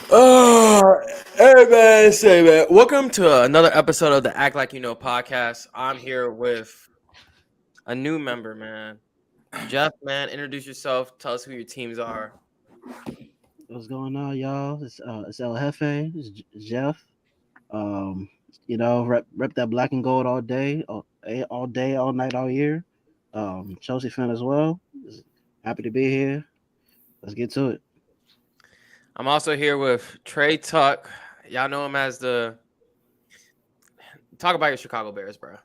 Oh, hey man, say man. Welcome to another episode of the Act Like You Know podcast. I'm here with a new member, man. Jeff, man, introduce yourself. Tell us who your teams are. What's going on, y'all? It's El Jefe. Jeff. Um, rep that black and gold all day, all night, all year. Chelsea fan as well. Just happy to be here. Let's get to it. I'm also here with Trey Tuck. Y'all know him as the talk about your Chicago Bears, bro.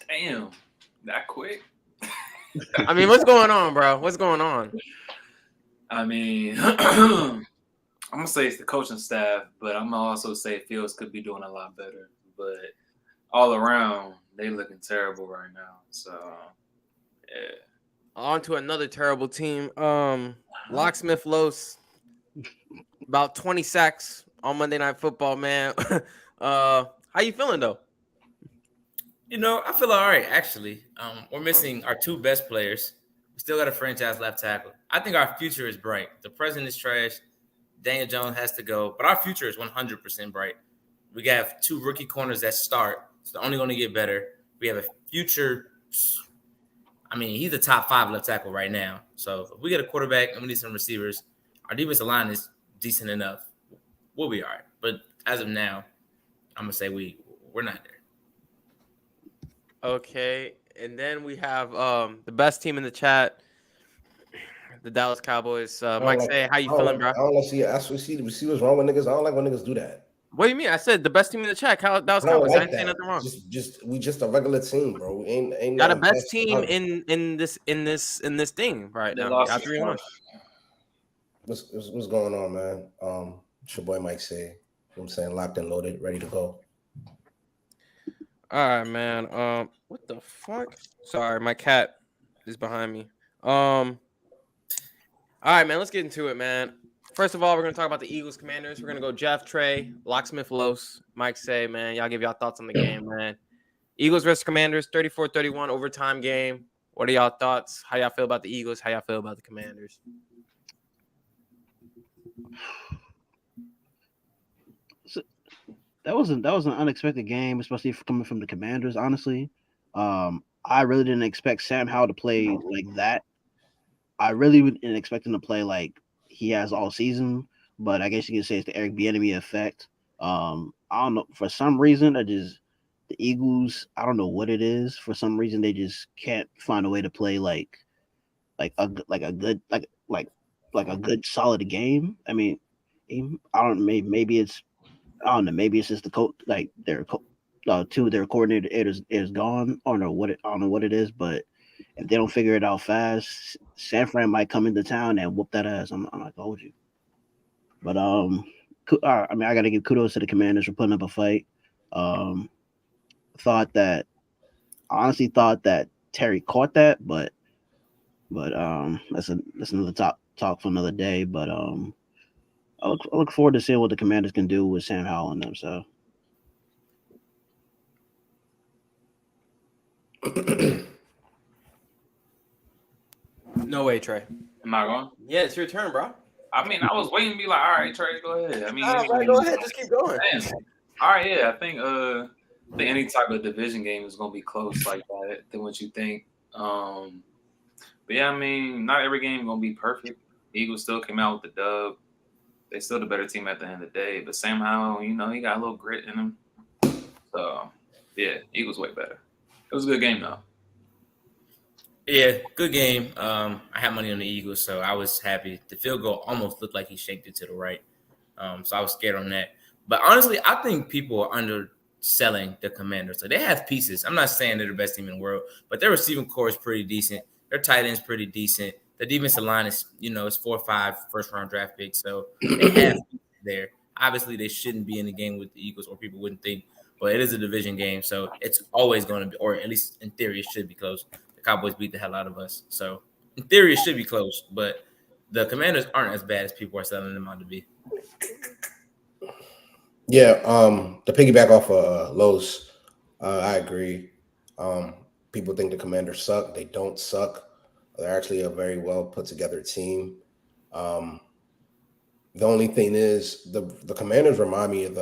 Damn, that quick. I mean, what's going on, bro? What's going on? I mean, I'm gonna say it's the coaching staff, but I'm gonna also say Fields could be doing a lot better. But all around, they looking terrible right now. So yeah. On to another terrible team. Locksmith Los, about 20 sacks on Monday Night Football, man. How you feeling though? I feel all right actually. We're missing our two best players. We still got a franchise left tackle. I think our future is bright. The present is trash. Daniel Jones has to go, but our future is 100% bright. We have two rookie corners that start. It's only going to get better. We have a future. I mean, he's the top 5 left tackle right now. So if we get a quarterback and we need some receivers, our defensive line is decent enough. We'll be all right. But as of now, I'm gonna say we're not there. Okay, and then we have the best team in the chat, the Dallas Cowboys. I don't Mike, like. say how you I don't feeling, like. bro? I don't like see. See what's wrong with niggas. I don't like when niggas do that. What do you mean? I said the best team in the chat, Dallas I don't Cowboys. I like ain't saying that. nothing wrong. We just a regular team, bro. We ain't Got a nothing best best. team in this thing right They now. lost Y'all to 3-1. What's going on, man? It's your boy Mike say. You know what I'm saying, locked and loaded, ready to go. All right, man. What the fuck? Sorry, my cat is behind me. All right, man. Let's get into it, man. First of all, we're gonna talk about the Eagles Commanders. We're gonna go Jeff, Trey, Locksmith, Los, Mike. Say, man, y'all give y'all thoughts on the game, man. Eagles versus Commanders, 34-31 overtime game. What are y'all thoughts? How y'all feel about the Eagles? How y'all feel about the Commanders? So, that was an unexpected game, especially coming from the Commanders. Honestly, I really didn't expect Sam Howell to play like that. I really didn't expect him to play like he has all season, but I guess you can say it's the Eric Bieniemy effect. I don't know, for some reason, the Eagles. I don't know what it is. For some reason, they just can't find a way to play like a good like a good solid game. I mean, I don't maybe it's I don't know. Maybe it's just the coach, like two of their coordinators is gone. I don't know what it is, but if they don't figure it out fast, San Fran might come into town and whoop that ass. I'm not gonna hold you. But I mean, I got to give kudos to the Commanders for putting up a fight. Um, thought that honestly thought that Terry caught that, but that's another talk for another day. But I look forward to seeing what the Commanders can do with Sam Howell and them. So No way, Trey. Am I wrong? Yeah, it's your turn, bro. I mean, I was waiting to be like, all right, Trey, go ahead. I mean, All right, go ahead. Just keep going. damn. All right, yeah. I think any type of division game is gonna be close like that than what you think. But yeah, I mean, not every game gonna be perfect. Eagles still came out with the dub. They still the better team at the end of the day. But somehow, he got a little grit in him. So yeah, Eagles way better. It was a good game though. Yeah, good game. I had money on the Eagles, so I was happy. The field goal almost looked like he shaped it to the right. So I was scared on that. But honestly, I think people are underselling the Commanders. So they have pieces. I'm not saying they're the best team in the world, but their receiving core is pretty decent. Their tight end's pretty decent. The defensive line is 4 or 5 first round draft picks. So they have pieces there. Obviously, they shouldn't be in the game with the Eagles, or people wouldn't think. But it is a division game, so it's always going to be, or at least in theory, it should be close. The Cowboys beat the hell out of us. So in theory, it should be close, but the Commanders aren't as bad as people are selling them out to be. Yeah. To piggyback off Lowe's, I agree. People think the Commanders suck. They don't suck. They're actually a very well put together team. The only thing is the Commanders remind me of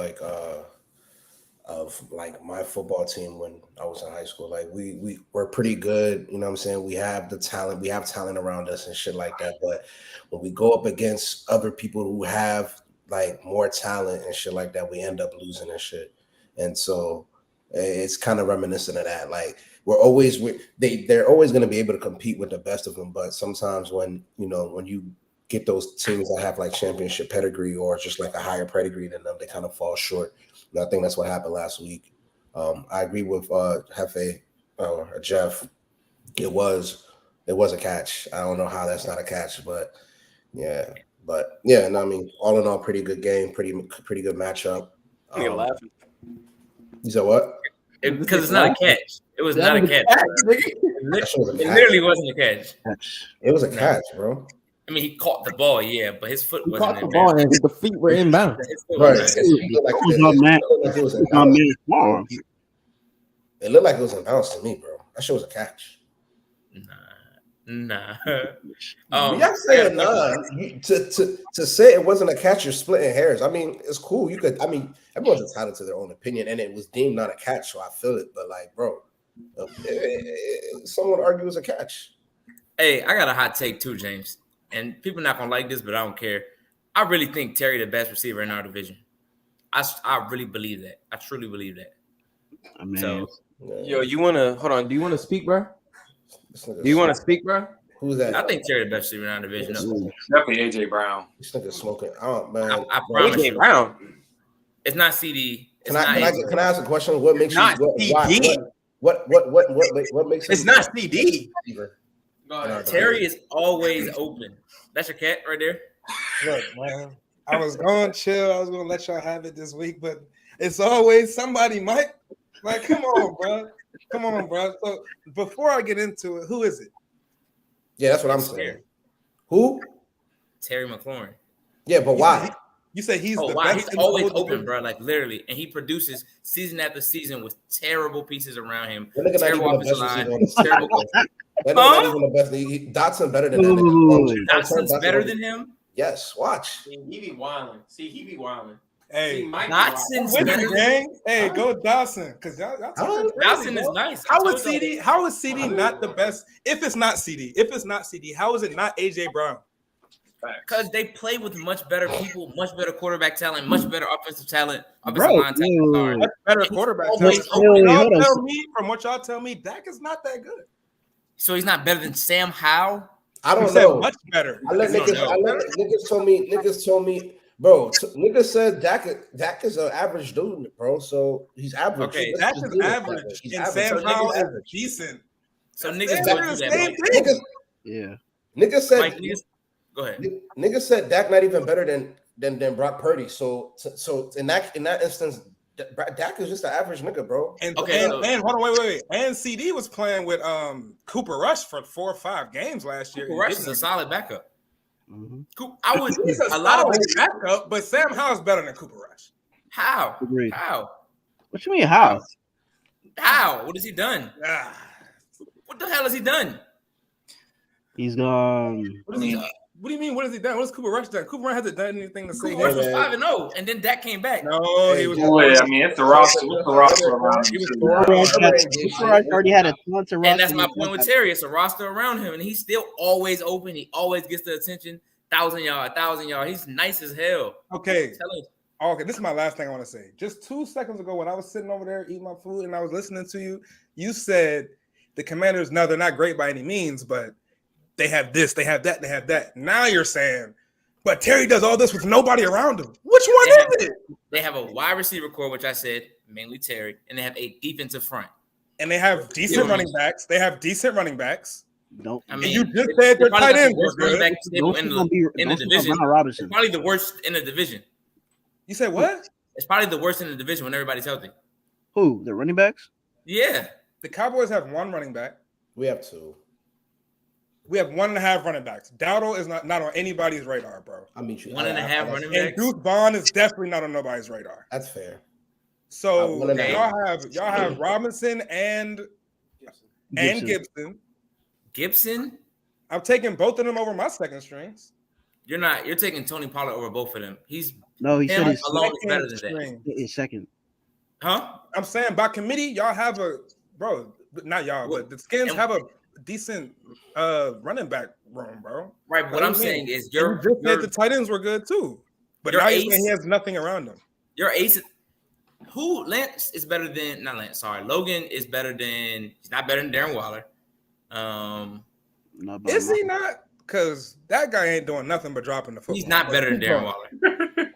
like my football team when I was in high school. Like we're pretty good, you know what I'm saying? We have the talent, we have talent around us and shit like that. But when we go up against other people who have like more talent and shit like that, we end up losing and shit. And so it's kind of reminiscent of that. Like they're always going to be able to compete with the best of them. But sometimes when you get those teams that have like championship pedigree or just like a higher pedigree than them, they kind of fall short. And I think that's what happened last week. I agree with Hefe or Jeff. It was a catch. I don't know how that's not a catch, but yeah. But yeah, and I mean, all in all, pretty good game, pretty good matchup. Laughing. You said what? Because it's not a catch. It was not a catch. It literally wasn't a catch. It was a catch, bro. I mean, he caught the ball, yeah, but his foot wasn't Caught the in ball there. and the feet were inbound. Right. It looked like it was in bounds to me, bro. That shit was a catch. Nah. Y'all saying nah. To say it wasn't a catch, you're splitting hairs. I mean, it's cool. Everyone's entitled to their own opinion, and it was deemed not a catch, so I feel it. But like, bro, someone argue it's a catch. Hey, I got a hot take too, James. And people not gonna like this, but I don't care. I really think Terry the best receiver in our division. I really believe that. I truly believe that. I mean, So, Yo, you wanna hold on? Do you want to speak, bro? Do you want to speak, bro? Who's that? I think Terry the best receiver in our division. Definitely AJ Brown. This nigga smoking. Oh man, I promise AJ you. Brown. It's not CD. Can I ask a question? What makes Not you CD. what makes It's not CD. Terry is always open. That's your cat right there. Look, man, I was going to chill. I was going to let y'all have it this week, but it's always somebody might. Like, come on, bro. Come on, bro. So before I get into it, who is it? Yeah, that's what I'm saying. Who? Terry McLaurin. Yeah, but why? You say he's the why? best. He's always open, bro. Like literally, and he produces season after season with terrible pieces around him. Terrible offensive line. Terrible. That not even the best. Dotson better than that nigga. Dotson's better than him. Yes, watch. He be wilding. See, he be wilding. Hey, Dotson's with better the gang. Hey, go Dawson, because y'all Dawson is nice. How is CD? How is CD not the best? If it's not CD, how is it not AJ Brown? Because they play with much better people, much better quarterback talent, much better offensive talent. Bro, Much better quarterback. From what y'all tell me, Dak is not that good. So he's not better than Sam Howell? I don't know. Much better. Niggas told me, bro. Niggas said Dak is an average dude, bro. So he's average. Okay, Dak is average, and Sam Howell is decent. So niggas told you that. Yeah. Niggas said. Mike, go ahead. Niggas said Dak not even better than Brock Purdy. So in that instance, Dak is just an average nigga, bro. And hold on, wait. And CD was playing with Cooper Rush for 4 or 5 games last year. Cooper Rush is a solid backup. Mm-hmm. He's a solid backup, but Sam Howell's better than Cooper Rush. How? Agreed. How? What you mean how? What has he done? What the hell has he done? He's gone. What do you mean? What has he done? What has Cooper Rush done? Cooper Rush hasn't done anything to say. Cooper Rush was 5-0, and then Dak came back. No, he was. I mean, it's the roster. It's the roster around him. Cooper Rush already had a ton to roster. And that's my point with Terry. It's a roster around him, and he's still always open. He always gets the attention. 1,000 yard. He's nice as hell. Okay. Okay, this is my last thing I want to say. Just 2 seconds ago, when I was sitting over there eating my food and I was listening to you, you said the Commanders, no, they're not great by any means, but they have this, they have that, they have that. Now you're saying, but Terry does all this with nobody around him. Which one is it? They have a wide receiver core, which I said, mainly Terry, and they have a defensive front. And they have decent running backs. Don't. I mean, you just said their tight ends were good. In the division. It's probably the worst in the division. You said what? It's probably the worst in the division when everybody's healthy. Who? The running backs? Yeah. The Cowboys have 1 running back. We have 2. We have 1.5 running backs. Dowdle is not on anybody's radar, bro. I mean, 1.5 running backs. And Deuce Vaughn is definitely not on nobody's radar. That's fair. So y'all have Robinson and Gibson. Gibson? I'm taking both of them over my second strings. You're not. You're taking Tony Pollard over both of them. No, he said him he's alone is better than that. String. second. Huh? I'm saying by committee, y'all have a not y'all, but the Skins have a decent running back room, bro. Right. What I'm saying is you just said the tight ends were good too, but now you're saying he has nothing around him. Your ace. Lance is better than not Lance. Sorry, Logan is better than. He's not better than Darren Waller. Is he not? Because that guy ain't doing nothing but dropping the football. He's not better than Darren Waller.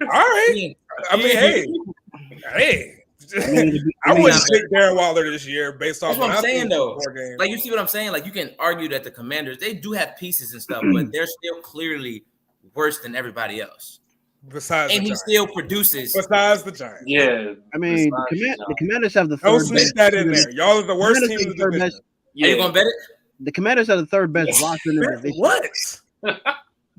All right. I mean, hey. I wouldn't pick Darren Waller this year based off. That's what I'm saying, though. Like, you see what I'm saying? Like, you can argue that the Commanders, they do have pieces and stuff, but they're still clearly worse than everybody else. Besides, and he still produces. Besides the Giants, yeah. I mean, the Commanders have the third. Don't sneak that in there. Y'all are the worst team in the division. Yeah. Are you gonna bet it? The Commanders are the third best roster in the division. What?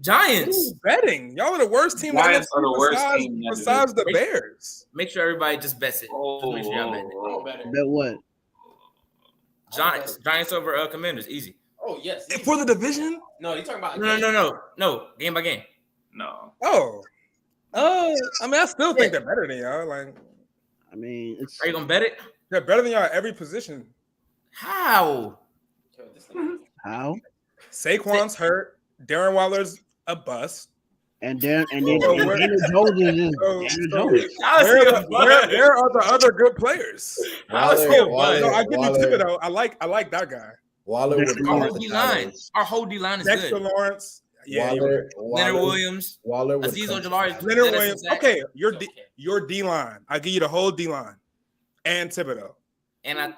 Giants betting. Y'all are the worst team. Giants are the worst team besides the Bears. Make sure everybody just bets it. Just make sure y'all bet it. Bet what? Giants over Commanders, easy. Oh yes. Easy. For the division? No, you talking about no, game by game. No. I mean, I still think they're better than y'all. Like, I mean, are you gonna bet it? They're better than y'all at every position. How? Saquon's hurt. Darren Waller's a bust. And Daniel Jones is Jones. Where are the other good players? Waller, I give you Thibodeau. I like that guy. Waller would Our whole D line is Dexter good. Lawrence. Yeah, Leonard Williams. Azeez Ojulari. Leonard Williams. Okay, your D line. I give you the whole D line. And Thibodeau. And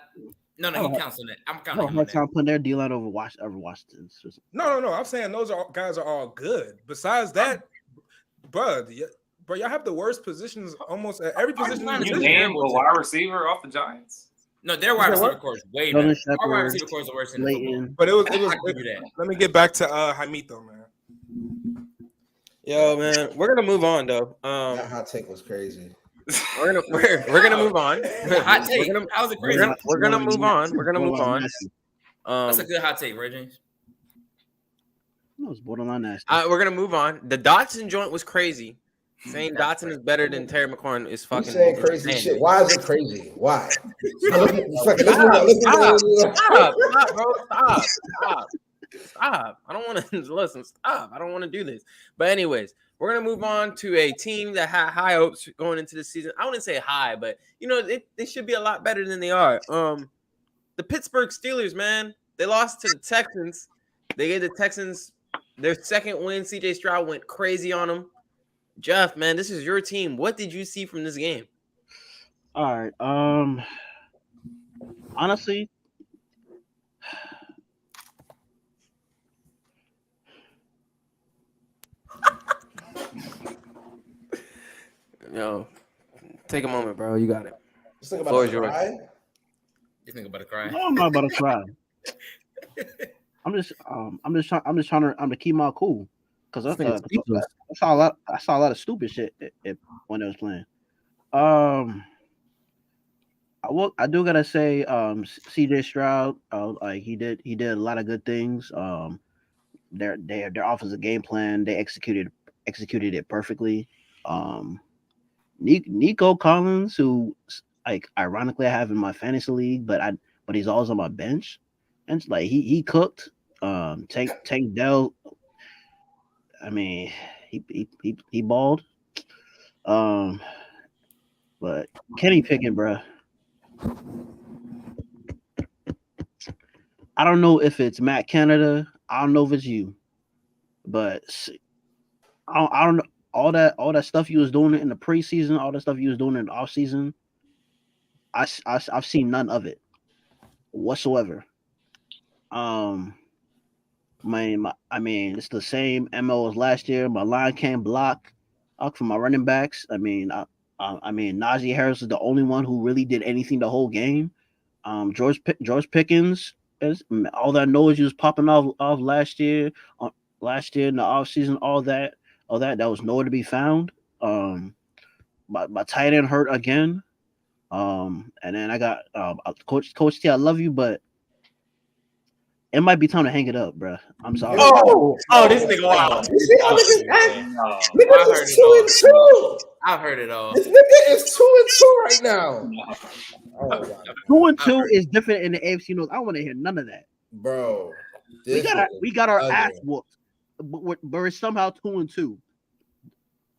No, he counts on that. I'm counting him on that. Putting their D line over Washington. No. I'm saying those guys are all good. Besides that, bro, y'all have the worst positions almost at every position. You name a wide receiver off the Giants? No, their wide receiver core is way better. Our wide receiver core is the worst in the football. But it was. Let me get back to Hamito, man. Yo, man, we're gonna move on though. That hot take was crazy. We're gonna move on. Hot take. How was it crazy? We're gonna move on. We're gonna move on. That's a good hot take, Ray James. That was borderline nasty. We're gonna move on. The Dotson joint was crazy. Saying Dotson is better than Terry McLaurin is fucking. He's saying crazy shit. Why is it crazy? Why? Stop, bro. Stop. I don't want to listen. Stop. I don't want to do this. But anyways, we're gonna move on to a team that had high hopes going into the season. I wouldn't say high, but they should be a lot better than they are. The Pittsburgh Steelers, man, they lost to the Texans. They gave the Texans their second win. CJ Stroud went crazy on them. Jeff, man, this is your team. What did you see from this game? All right. Honestly, Yo, take a moment, bro. You got it. Just think about it. You think about to cry? No, I'm not about to cry. I'm just trying to keep my cool because I saw a lot of stupid shit when they was playing. I do gotta say, CJ Stroud, like he did a lot of good things. Their offensive game plan, they executed it perfectly. Nico Collins, who like ironically I have in my fantasy league, but he's always on my bench, and it's like he cooked. Tank Dell, I mean, he balled. But Kenny Pickett, bro, I don't know if it's Matt Canada. I don't know if it's you, but I don't know. All that stuff you was doing in the preseason, all that stuff you was doing in the offseason, I've seen none of it whatsoever. I mean, it's the same MO as last year. My line can't block for my running backs. I mean, Najee Harris is the only one who really did anything the whole game. George Pickens, all that noise he was popping off last year in the offseason, all that was nowhere to be found. My tight end hurt again. And then I got Coach T, I love you, but It might be time to hang it up, bro. I'm sorry. Oh, this nigga wild. you see how niggas act? No. Niggas I heard is it 2 and 2. I've heard it all. This nigga is 2 and 2 right now. No. Oh my God. 2-2 is different in the AFC North. I don't want to hear none of that. Bro. We got our ugly. ass whooped, but we're somehow 2-2.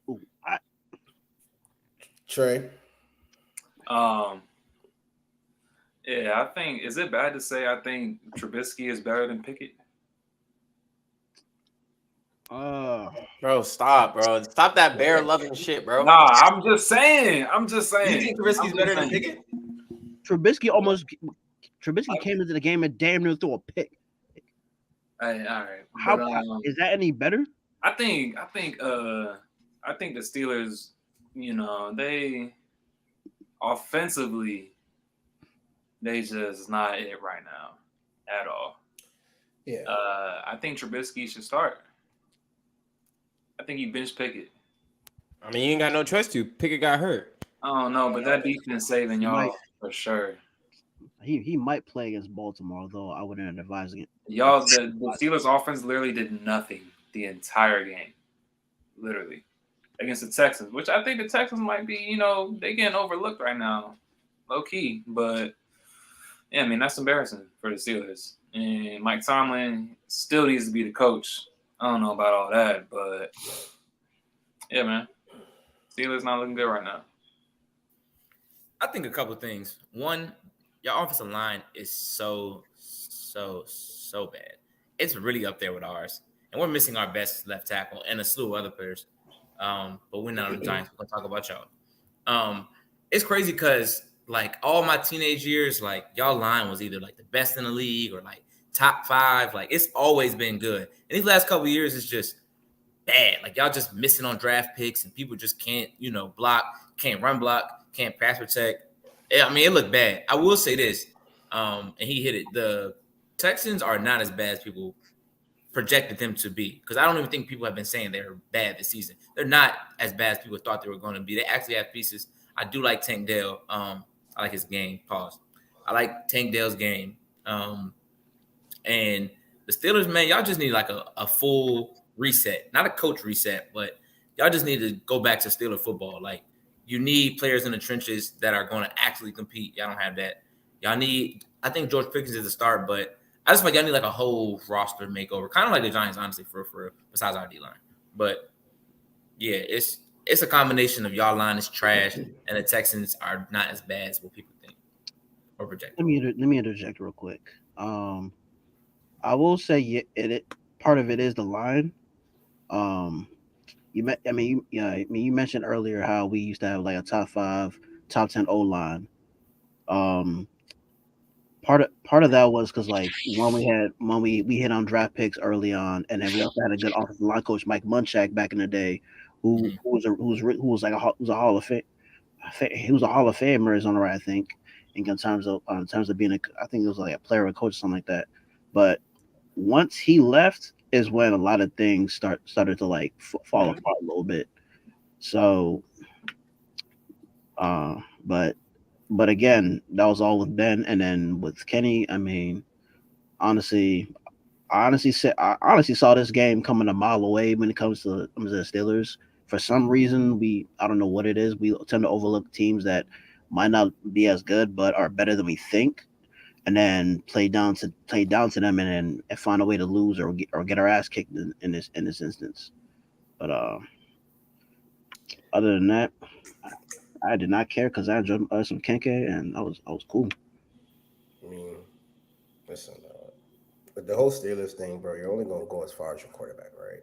Ooh, Trey. Yeah, I think, is it bad to say I think Trubisky is better than Pickett? Bro, stop, bro. Stop that bear loving shit, bro. Nah, I'm just saying. You think Trubisky's better than Pickett? Trubisky came into the game and damn near threw a pick. Hey, all right. How But, is that any better? I think the Steelers, they offensively, they just not it right now at all. Yeah. I think Trubisky should start. I think he bench Pickett. I mean, you ain't got no choice to. Pickett got hurt. I don't know, but that defense saving y'all Right. for sure. He might play against Baltimore, though I wouldn't advise it. Y'all, the Steelers offense literally did nothing the entire game. Literally. Against the Texans, which I think the Texans might be, they getting overlooked right now. Low key. But yeah, I mean, that's embarrassing for the Steelers. And Mike Tomlin still needs to be the coach. I don't know about all that, but yeah, man. Steelers not looking good right now. I think a couple things. One, your offensive line is so bad. It's really up there with ours. And we're missing our best left tackle and a slew of other players. But we're not on the Giants. We're going to talk about y'all. It's crazy because, like, all my teenage years, like, y'all line was either, like, the best in the league or, like, top 5. Like, it's always been good. And these last couple of years, it's just bad. Like, y'all just missing on draft picks and people just can't, block, can't run block, can't pass protect. I mean, it looked bad. I will say this, and he hit it. The Texans are not as bad as people projected them to be, because I don't even think people have been saying they're bad this season. They're not as bad as people thought they were going to be. They actually have pieces. I do like Tank Dell. I like his game. Pause. I like Tank Dell's game. And the Steelers, man, y'all just need like a full reset. Not a coach reset, but y'all just need to go back to Steeler football. Like, you need players in the trenches that are going to actually compete. Y'all don't have that. Y'all need, I think George Pickens is a start, but I just like y'all need like a whole roster makeover. Kind of like the Giants, honestly, for besides our D-line. But yeah, it's a combination of y'all line is trash and the Texans are not as bad as what people think or project. Let me interject real quick. I will say part of it is the line. You mentioned earlier how we used to have like a top 5, top 10 O line. Part of that was because like when we hit on draft picks early on, and then we also had a good offensive line coach, Mike Munchak, back in the day, who was a Hall of Fame. He was a Hall of Famer is on the right, I think, in terms of being I think it was like a player or coach or something like that. But once he left is when a lot of things started to like fall apart a little bit. So, but again, that was all with Ben, and then with Kenny. I mean, I honestly saw this game coming a mile away when it comes to the Steelers. For some reason, I don't know what it is. We tend to overlook teams that might not be as good but are better than we think, and then play down to them, and then find a way to lose or get our ass kicked in this instance. But other than that, I did not care because I enjoyed some Kenke, and I was cool. I mean, listen, with the whole Steelers thing, bro, you're only gonna go as far as your quarterback, right?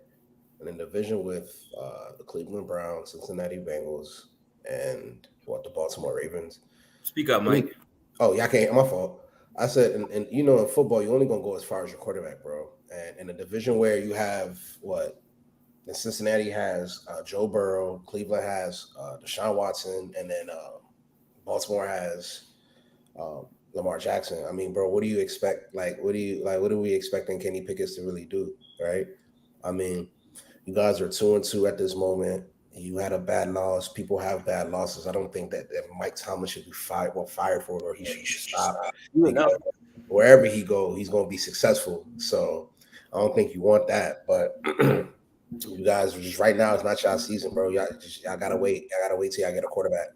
And in the division with the Cleveland Browns, Cincinnati Bengals, and the Baltimore Ravens. Speak up, Mike. Oh, yeah, I can't. My fault. I said, and in football, you're only gonna go as far as your quarterback, bro. And in a division where you have and Cincinnati has Joe Burrow, Cleveland has Deshaun Watson, and then Baltimore has Lamar Jackson. I mean, bro, what do you expect? What are we expecting Kenny Pickett to really do, right? I mean, you guys are 2-2 at this moment. You had a bad loss. People have bad losses. I don't think that Mike Tomlin should be fired for it, or he should stop. wherever he go, he's gonna be successful. So I don't think you want that. But you guys just right now, it's not y'all season, bro. Y'all gotta wait. I gotta wait till y'all get a quarterback.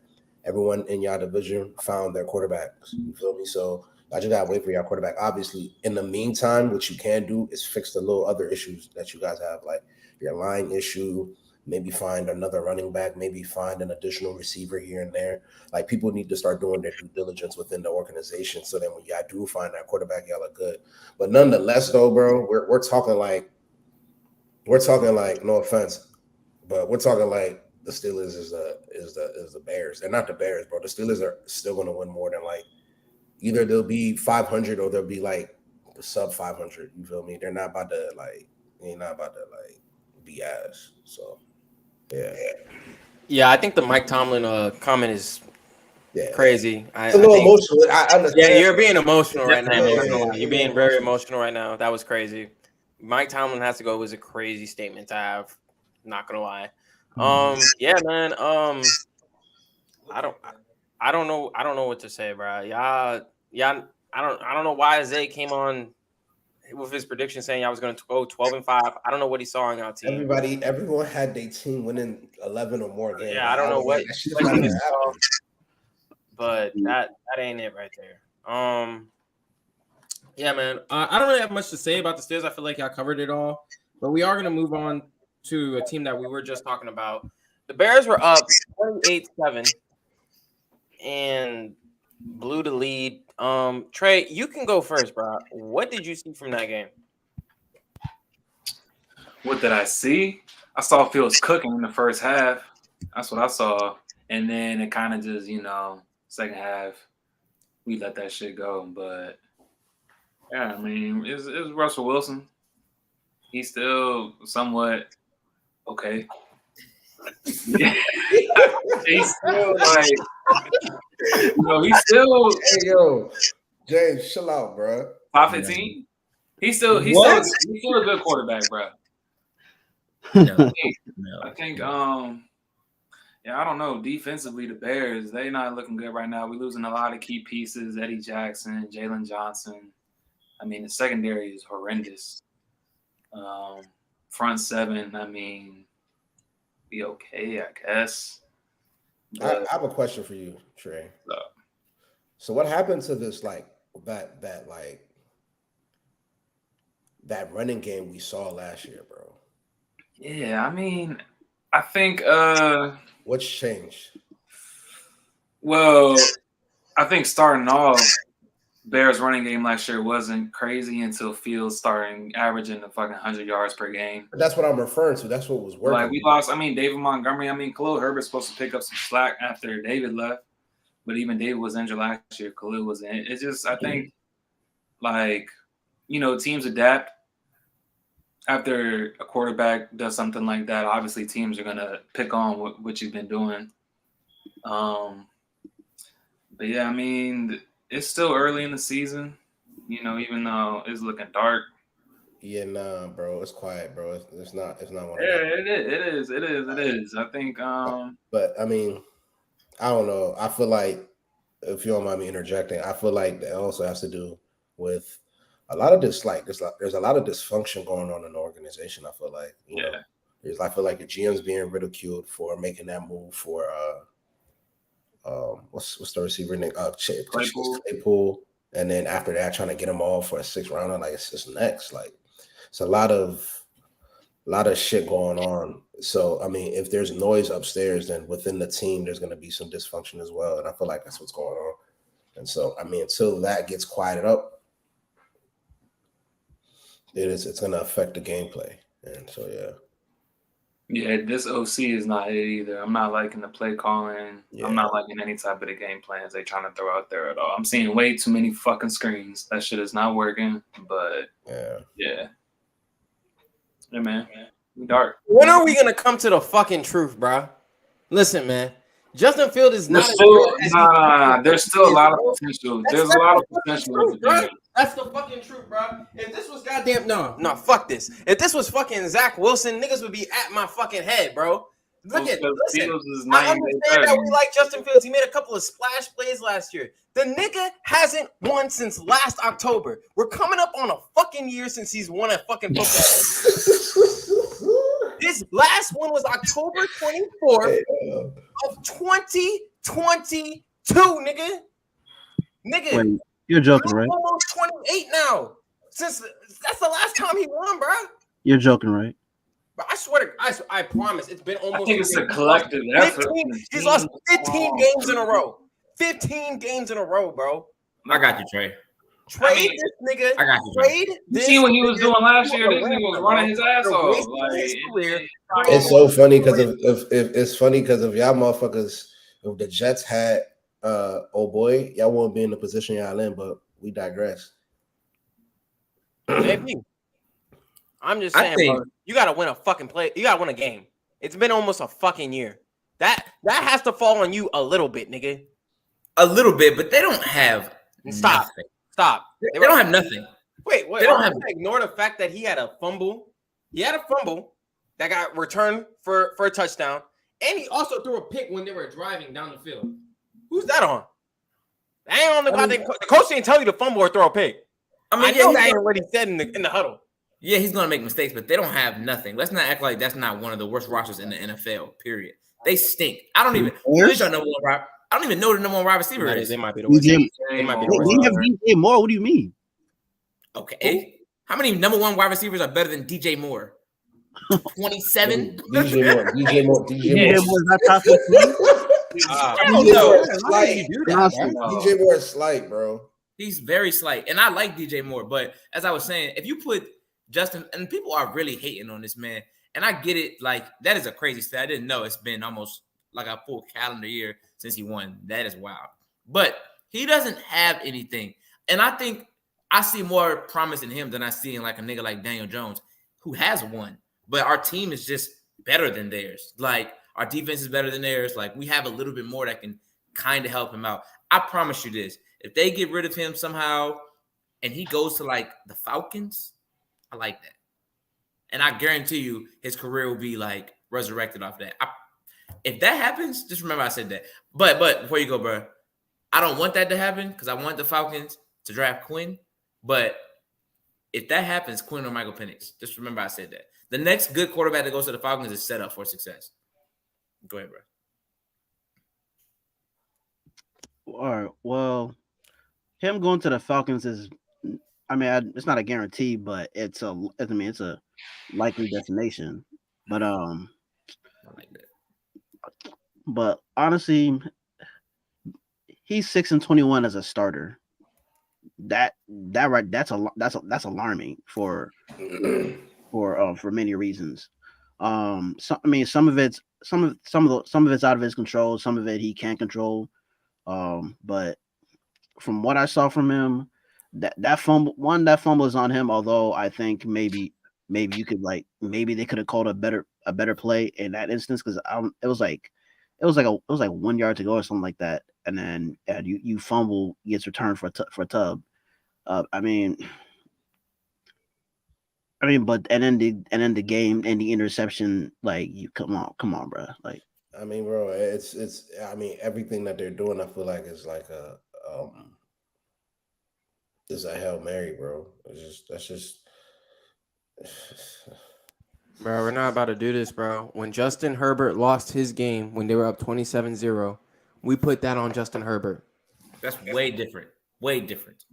Everyone in y'all division found their quarterbacks. You feel me? So I just gotta wait for your quarterback. Obviously, in the meantime, what you can do is fix the little other issues that you guys have, like your line issue. Maybe find another running back. Maybe find an additional receiver here and there. Like people need to start doing their due diligence within the organization, so that when y'all do find that quarterback, y'all are good. But nonetheless, though, bro, we're talking like no offense, but we're talking like the Steelers is the Bears. They're not the Bears, bro. The Steelers are still going to win more than like either they'll be 500 or they'll be like sub 500. You feel me? They're not about to be ass. So Yeah, I think the Mike Tomlin comment is crazy. It's a little emotional. I understand. Yeah, you're being emotional right now. Yeah. You're being very emotional right now. That was crazy. Mike Tomlin has to go was a crazy statement to have. Not gonna lie. Yeah, man. I don't know what to say, bro. Yeah. I don't know why Zay came on with his prediction saying I was going to go 12-5. I don't know what he saw on our team. Everyone had their team winning 11 or more games. Yeah, I don't know what he saw, but that ain't it right there. Yeah, man. I don't really have much to say about the Steelers. I feel like y'all covered it all, but we are going to move on to a team that we were just talking about. The Bears were up 28-7 and blew the lead. Trey, you can go first, bro. What did you see from that game? What did I see? I saw Fields cooking in the first half. That's what I saw. And then it kind of just, second half, we let that shit go. But, yeah, I mean, it's Russell Wilson. He's still somewhat okay. He's still like, he's still. Hey, yo, James, chill out, bro. Top 15. He's still a good quarterback, bro. No. I think I don't know. Defensively, the Bears, they not looking good right now. We're losing a lot of key pieces. Eddie Jackson, Jalen Johnson. I mean, the secondary is horrendous. Front seven, I mean, be okay, I guess. I have a question for you, Trey. So what happened to this that running game we saw last year, bro? Yeah, I mean, I think what's changed? Well, I think starting off, Bears running game last year wasn't crazy until Fields starting averaging the fucking 100 yards per game. That's what I'm referring to. That's what was working. Like we lost. I mean, David Montgomery. I mean, Khalil Herbert's supposed to pick up some slack after David left, but even David was injured last year. Khalil was in. It's just I think, teams adapt after a quarterback does something like that. Obviously, teams are gonna pick on what you've been doing. But yeah, I mean, it's still early in the season, even though it's looking dark. Yeah, nah, bro, it's quiet, bro. It's not one. Yeah, it is. I think. But I mean, I don't know. I feel like, if you don't mind me interjecting, I feel like that also has to do with a lot of this. There's a lot of dysfunction going on in the organization. I feel like, I feel like the GM's being ridiculed for making that move for what's the receiver name? Claypool. And then after that, trying to get him all for a 6th rounder, like it's just next. Like it's a lot of shit going on. So I mean, if there's noise upstairs, then within the team, there's going to be some dysfunction as well. And I feel like that's what's going on. And so I mean, until that gets quieted up, it's going to affect the gameplay. And so yeah, this OC is not it either. I'm not liking the play calling. Yeah. I'm not liking any type of the game plans they're trying to throw out there at all. I'm seeing way too many fucking screens. That shit is not working. But yeah, man, we dark. When are we gonna come to the fucking truth, bro? Listen, man. Justin Fields is not. There's still a lot of potential. There's a lot of potential. That's the fucking truth, bro. If this was fuck this. If this was fucking Zach Wilson, niggas would be at my fucking head, bro. Look at Because listen. Fields is I 90 understand that we like Justin Fields. He made a couple of splash plays last year. The nigga hasn't won since last October. We're coming up on a fucking year since he's won a fucking football. His last one was October 24th of 2022, nigga. Wait, you're joking, right? Almost 28 now. Since that's the last time he won, bro. You're joking, right? But I swear to I promise it's been almost. I think it's a collective effort. He's lost 15 games in a row. 15 games in a row, bro. I got you, Trey. Trade this nigga. I got you. Trade You this. see what he was doing last nigga year? This to nigga was Atlanta, running bro. his ass They're off. wasting Like, his career. It's so funny because it's funny because if y'all motherfuckers, if the Jets had oh boy, y'all won't be in the position y'all in, but we digress. Maybe. I'm just saying, bro. You gotta win a fucking play. You gotta win a game. It's been almost a fucking year. That has to fall on you a little bit, nigga. A little bit, but they don't have Stop. nothing. Stop. They don't have nothing. Wait. They don't I'm have- gonna ignore the fact that he had a fumble. He had a fumble that got returned for a touchdown, and he also threw a pick when they were driving down the field. Who's that on? That ain't on the goddamn. The coach didn't tell you to fumble or throw a pick. I know that ain't what he said in the huddle. Yeah, he's gonna make mistakes, but they don't have nothing. Let's not act like that's not one of the worst rosters in the NFL. Period. They stink. I don't even know the number one wide receiver is. They might be the worst. They have DJ Moore. What do you mean? Okay. How many number one wide receivers are better than DJ Moore? 27. DJ Moore is not top 15. DJ Moore is slight, bro. He's very slight, and I like DJ Moore. But as I was saying, if you put Justin, and people are really hating on this man, and I get it. Like, that is a crazy stat. I didn't know it's been almost like a full calendar year since he won. That is wild. But he doesn't have anything, and I think I see more promise in him than I see in like a nigga like Daniel Jones, who has won. But our team is just better than theirs. Like, our defense is better than theirs. Like, we have a little bit more that can kind of help him out. I promise you this. If they get rid of him somehow and he goes to like the Falcons, I like that. And I guarantee you his career will be like resurrected off that. If that happens, just remember I said that. But before you go, bro, I don't want that to happen because I want the Falcons to draft Quinn. But if that happens, Quinn or Michael Penix, just remember I said that. The next good quarterback that goes to the Falcons is set up for success. Go ahead, bro. All right. Well, him going to the Falcons is, it's not a guarantee, but it's a likely destination. But I like that. But honestly, he's 6-21 as a starter. That's alarming for many reasons. Some of it's out of his control. Some of it he can't control. But from what I saw from him, that fumble is on him. Although I think maybe you could maybe they could have called a better play in that instance because it was like 1 yard to go or something like that, and then you fumble, gets returned for a tub. But then the game and the interception, like, you come on, bro. Like, bro, it's everything that they're doing, I feel like it's like it's a Hail Mary, bro. That's just Bro, we're not about to do this, bro. When Justin Herbert lost his game when they were up 27-0, we put that on Justin Herbert. That's way different. Way different.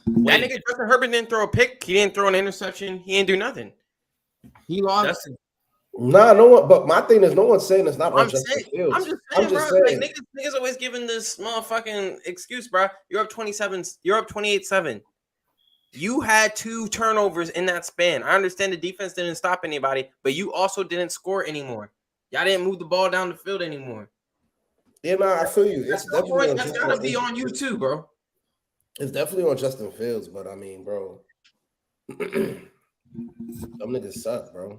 That nigga Justin Herbert didn't throw a pick. He didn't throw an interception. He didn't do nothing. He lost. Justin. Nah, no one. But my thing is, no one's saying it's not on Justin Fields. I'm just saying, bro. Like, niggas always giving this motherfucking excuse, bro. You're up 27. You're up 28-7. You had 2 turnovers in that span. I understand the defense didn't stop anybody, but you also didn't score anymore. Y'all didn't move the ball down the field anymore. Yeah, nah, I feel you. It's definitely that's gotta be on you too, bro. It's definitely on Justin Fields, but bro, them niggas suck, bro.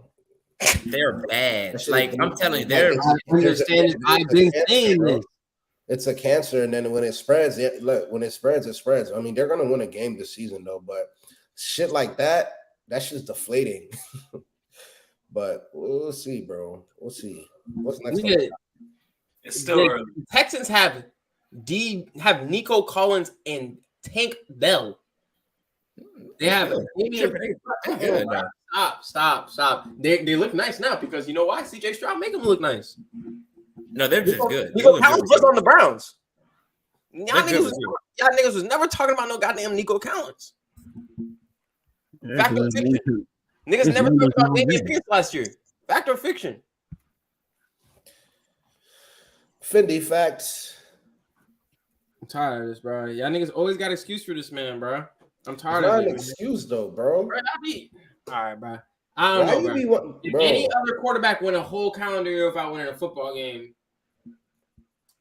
They're bad. Like, I'm telling you, they're. I've been saying this. It's a cancer, and then when it spreads, look, when it spreads, it spreads. They're gonna win a game this season, though. But shit like that's just deflating. But we'll see, bro. We'll see. What's next? Nigga, It's still the early. Texans have Nico Collins and Tank Bell. They have Good, though. Stop. They look nice now because you know why? CJ Stroud make them look nice. No, they're just good. Nico Collins was on the Browns. Y'all They're good niggas was never talking about no goddamn Nico Collins. Fact or fiction? Niggas never talked about Damian Pierce last year. Fact or fiction? Fendi facts. I'm tired of this, bro. Y'all niggas always got excuse for this man, bro. I'm tired It's not of an it. excuse though, bro. Bro, all right, bro. I don't know, bro. If any other quarterback win a whole calendar year without winning a football game,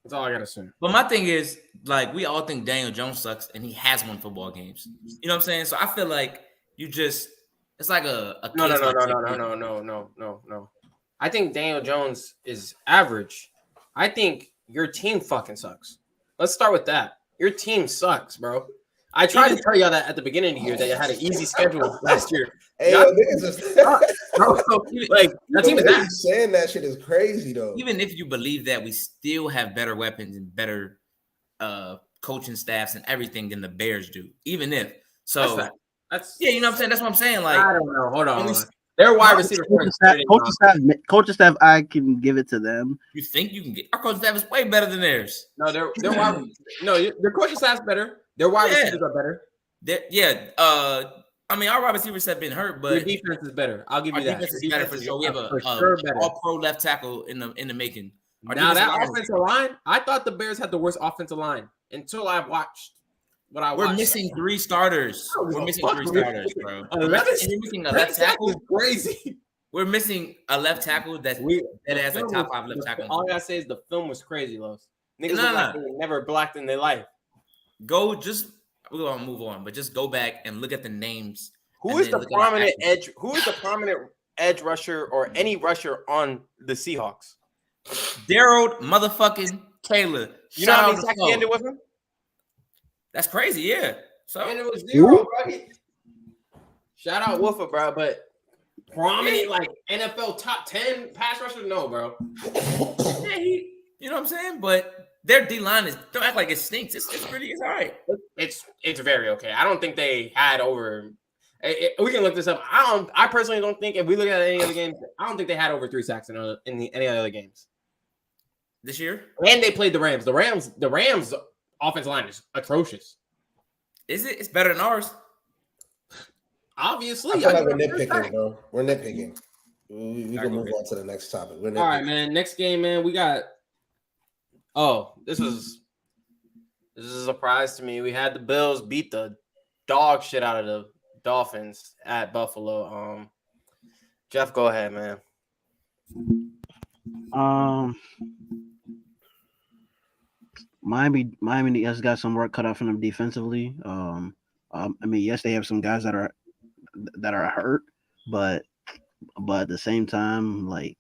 that's all I gotta say. But my thing is, like, we all think Daniel Jones sucks, and he has won football games. You know what I'm saying? So I feel like it's like a No. I think Daniel Jones is average. I think your team fucking sucks. Let's start with that. Your team sucks, bro. I tried to tell y'all that at the beginning of the year that you had an easy schedule last year. Hey, like that team is not saying that shit is crazy though. Even if you believe that, we still have better weapons and better coaching staffs and everything than the Bears do. Even if that's yeah, you know what I'm saying. That's what I'm saying. Like I don't know. Hold on. Their wide receiver coaching staff, I can give it to them. You think you can get our coaching staff is way better than theirs? No, their coaching staff's better. Their wide receivers are better. I mean, our wide receivers have been hurt, but your defense is better. I'll give you that. Defense is better for sure. We have a all-pro left tackle in the making. Now that offensive line, I thought the Bears had the worst offensive line until I watched what I watched. We're missing 3 starters. We're missing 3 starters, bro. We're missing a left tackle. Crazy. We're missing a left tackle that has a top 5 left tackle. All I gotta say is the film was crazy, Los. Niggas like they were never blocked in their life. We're gonna move on, but just go back and look at the names. Who is the prominent edge? Who is the prominent edge rusher or any rusher on the Seahawks? Daryl motherfucking Taylor. You know how many sacks he ended with him? That's crazy, yeah. So and it was 0, bro. Shout out Wolfer, bro, but prominent like NFL top 10 pass rusher, no, bro. Yeah, you know what I'm saying? But their D line don't act like it stinks. It's all right. It's very okay. I don't think they had over. We can look this up. I personally don't think if we look at any other games, I don't think they had over 3 sacks in any other games this year. And they played the Rams. The Rams offensive line is atrocious. Is it? It's better than ours. Obviously, I feel like we're nitpicking, bro. We're nitpicking. We can move on to the next topic. All right, man. Next game, man. We got. Oh, this is a surprise to me. We had the Bills beat the dog shit out of the Dolphins at Buffalo. Jeff, go ahead, man. Miami has got some work cut out from them defensively. I mean, yes, they have some guys that are hurt, but at the same time, like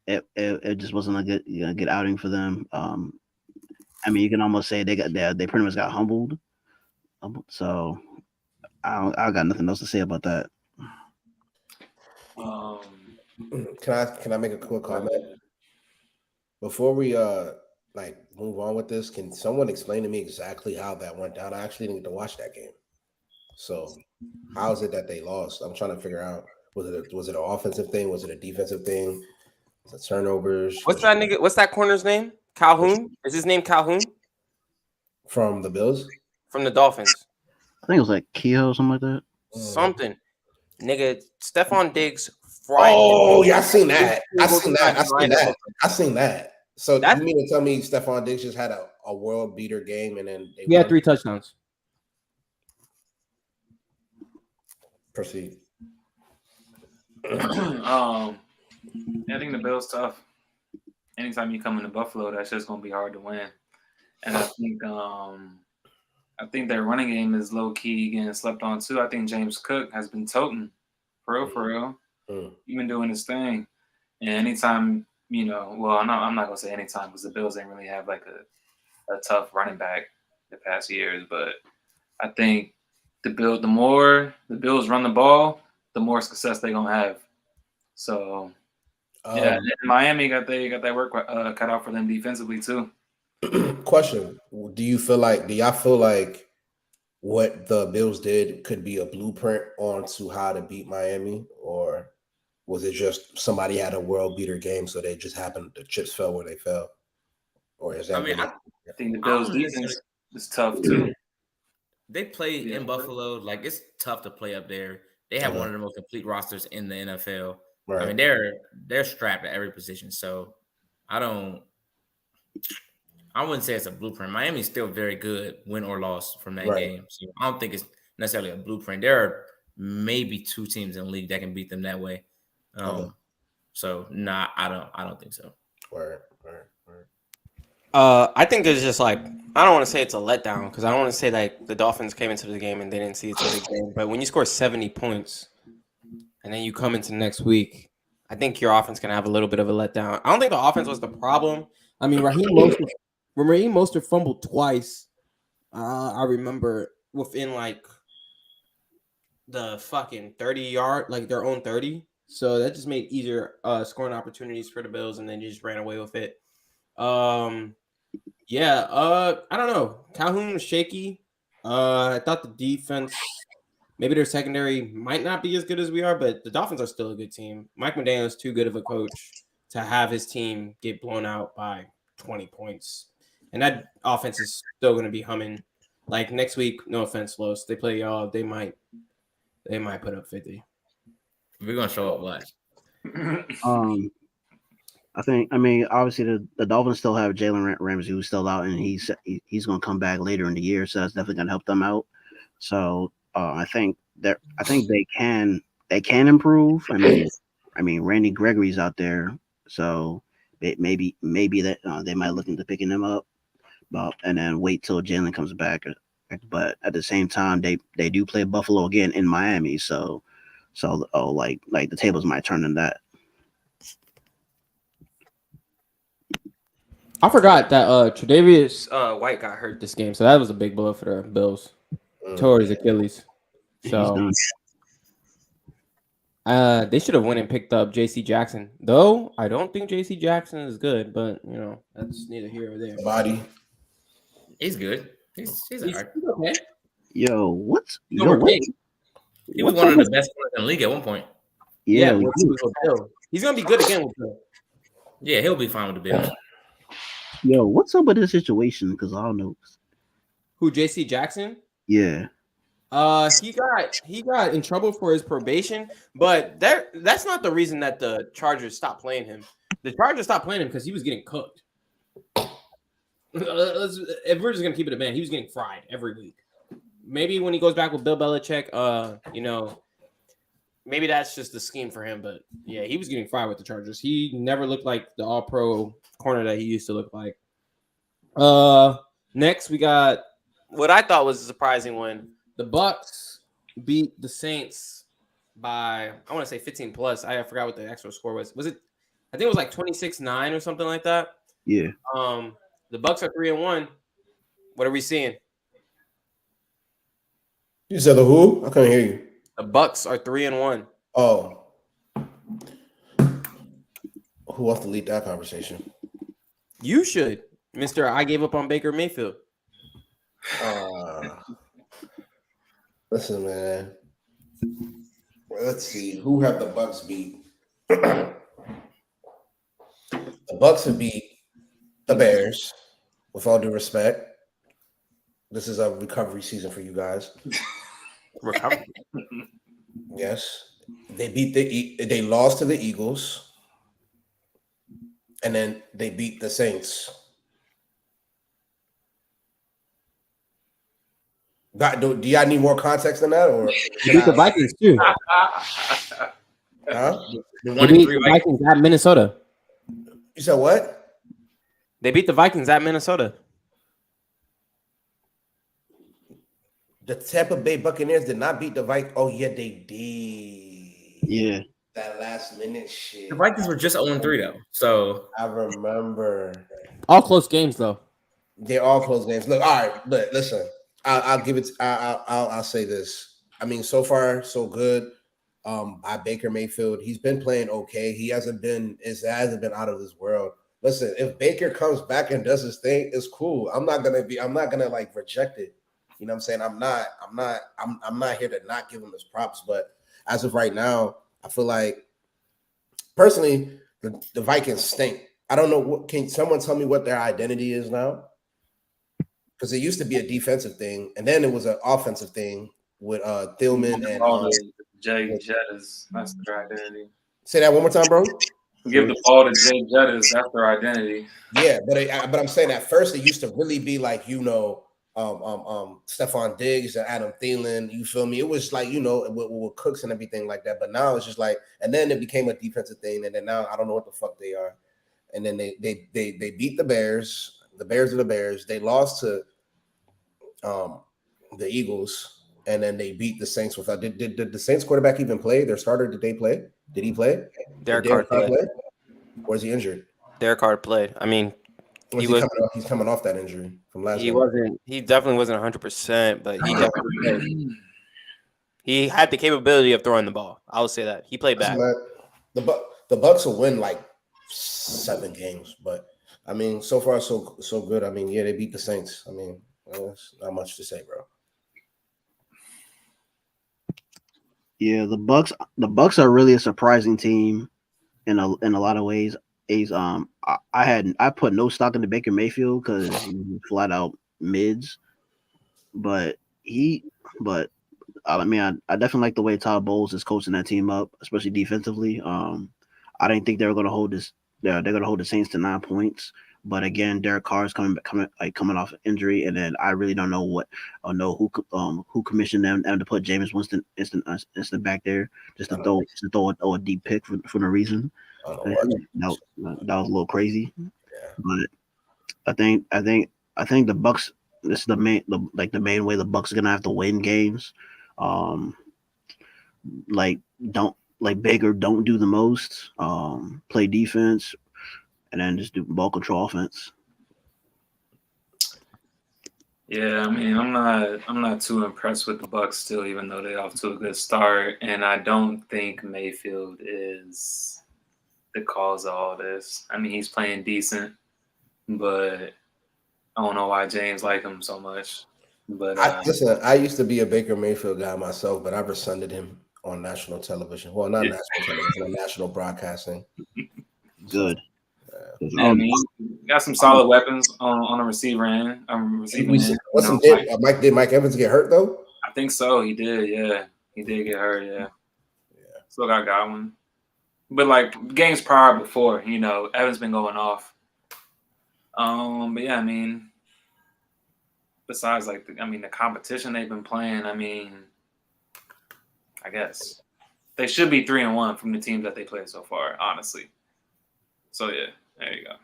it just wasn't a good outing for them. I mean, you can almost say they pretty much got humbled. So I got nothing else to say about that. Can I make a quick comment before we move on with this? Can someone explain to me exactly how that went down? I actually didn't get to watch that game. So how is it that they lost? I'm trying to figure out, was it an offensive thing? Was it a defensive thing? Was it turnovers? What's that corner's name? Calhoun? Is his name Calhoun? From the Bills? From the Dolphins. I think it was like Kehoe, something like that. Something. Nigga, Stephon Diggs fried. Oh, yeah, I seen that. I seen that. So you mean to tell me Stephon Diggs just had a world beater game and then he had 3 touchdowns? Proceed. I think the Bills tough. Anytime you come into Buffalo, that's just gonna be hard to win. And I think their running game is low key getting slept on too. I think James Cook has been toting for real. He's been doing his thing. And anytime, I'm not gonna say anytime because the Bills ain't really have like a tough running back the past years. But I think the more the Bills run the ball, the more success they're gonna have. So Yeah, and Miami got that work cut out for them defensively too. Question: do y'all feel like what the Bills did could be a blueprint onto how to beat Miami, or was it just somebody had a world beater game, so they just happened the chips fell where they fell, or is that I mean, really? I think the I Bills don't defense is tough too. They play Yeah. in Buffalo. Like it's tough to play up there. They have one of the most complete rosters in the NFL. Right. I mean, they're strapped at every position. So I wouldn't say it's a blueprint. Miami's still very good, win or loss from that Right. game. So I don't think it's necessarily a blueprint. There are maybe 2 teams in the league that can beat them that way. Okay. So nah, I don't think so. Right. I think it's just like I don't want to say it's a letdown because I don't want to say like the Dolphins came into the game and they didn't see it's a big game. But when you score 70 points and then you come into next week, I think your offense can have a little bit of a letdown. I don't think the offense was the problem. I mean, when Raheem Mostert fumbled twice, I remember within like the fucking 30-yard, like their own 30. So that just made easier scoring opportunities for the Bills, and then you just ran away with it. Yeah, I don't know. Calhoun was shaky. I thought the defense, maybe their secondary might not be as good as we are, but the Dolphins are still a good team. Mike McDaniel is too good of a coach to have his team get blown out by 20 points. And that offense is still going to be humming. Like next week, no offense, Los. They play y'all. They might put up 50. We're gonna show up what? I mean, obviously the Dolphins still have Jalen Ramsey who's still out, and he's going to come back later in the year, so that's definitely going to help them out. So I think they can improve. I mean, Randy Gregory's out there, so maybe that they might look into picking him up, and then wait till Jalen comes back. But at the same time, they do play Buffalo again in Miami, so like the tables might turn in that. I forgot that Tre'Davious White got hurt this game, so that was a big blow for the Bills. Tore his Achilles. So they should have went and picked up J.C. Jackson. Though I don't think J.C. Jackson is good, but you know that's neither here or there. Body. He's good. He's all right. Okay. He was one of the best players in the league at one point. Yeah, he's gonna be good again with Bill. Yeah, he'll be fine with the Bills. Yo, what's up with this situation? Because I don't know. Who, J.C. Jackson? Yeah. He got in trouble for his probation, but that's not the reason that the Chargers stopped playing him. The Chargers stopped playing him because he was getting cooked. If we're just gonna keep it a man, he was getting fried every week. Maybe when he goes back with Bill Belichick, maybe that's just the scheme for him. But yeah, he was getting fried with the Chargers. He never looked like the all-pro corner that he used to look like. Next we got what I thought was a surprising one. The Bucks beat the Saints by, I want to say 15 plus. I forgot what the actual score was. Was it? I think it was like 26-9 or something like that. Yeah. The Bucks are 3-1. What are we seeing? You said the who? I couldn't hear you. The Bucks are 3-1. Oh. Who wants to lead that conversation? You should, Mr. I gave up on Baker Mayfield. Listen, man. Let's see. Who have the Bucks beat? The Bucks have beat the Bears, with all due respect. This is a recovery season for you guys. Recovery. Yes. They lost to the Eagles. And then they beat the Saints. Do y'all need more context than that, or They beat the Vikings too. huh? They beat the Vikings at Minnesota. You said what? They beat the Vikings at Minnesota. The Tampa Bay Buccaneers did not beat the Vikings. Oh yeah, they did. Yeah. That last minute shit. The Vikings were just 0-3 though, so I remember. All close games though. They're all close games. Look, all right. Look, listen. I'll give it. I'll say this. I mean, so far so good. by Baker Mayfield. He's been playing okay. He hasn't been out of this world. Listen, if Baker comes back and does his thing, it's cool. I'm not gonna like reject it. You know what I'm saying? I'm not here to not give him his props, but as of right now, I feel like personally the Vikings stink. I don't know can someone tell me what their identity is now? Because it used to be a defensive thing, and then it was an offensive thing with Thielman and all the Jay Jettas. That's their identity. say that one more time, bro. Give the ball to Jay Jettas. That's their identity. Yeah, but I'm saying at first it used to really be like Stephon Diggs and Adam Thielen. You feel me? It was like with Cooks and everything like that. But now it's just like, and then it became a defensive thing, and then now I don't know what the fuck they are. And then they beat the Bears. The Bears are the Bears. They lost to the Eagles, and then they beat the Saints without. Did the Saints quarterback even play? Their starter, did they play? Did he play? Derek Carr played. Or is he injured? Derek Carr played. I mean, he's coming off that injury from last year. He definitely wasn't 100%, but he definitely played. He had the capability of throwing the ball. I would say that. He played bad. The Bucks will win like 7 games, but I mean, so far so good. I mean, yeah, they beat the Saints. I mean, there's not much to say, bro. Yeah, the Bucks are really a surprising team in a lot of ways. I put no stock into Baker Mayfield because he's flat out mids, but I mean, I definitely like the way Todd Bowles is coaching that team up, especially defensively. I didn't think they were going to hold this. They're going to hold the Saints to 9 points, but again, Derek Carr is coming off injury, and then I really don't know who commissioned them to put Jameis Winston instant back there just to throw a deep pick for no reason. That was a little crazy, but I think the Bucks. This is the main way the Bucks are gonna have to win games. Baker don't do the most. Play defense, and then just do ball control offense. Yeah, I mean, I'm not too impressed with the Bucks still, even though they're off to a good start, and I don't think Mayfield is the cause of all this. I mean, he's playing decent, but I don't know why James like him so much. But I used to be a Baker Mayfield guy myself, but I rescinded him on national television. Well, not national television, on national broadcasting. Good. Yeah, I mean, got some solid weapons on the receiver end. Did Mike Evans get hurt though? I think so. He did. Yeah, he did get hurt. Yeah. Still got Godwin. But like games prior before, Evans been going off. But yeah, I mean, besides the competition they've been playing, I mean, I guess they should be 3-1 from the teams that they played so far, honestly. So yeah, there you go.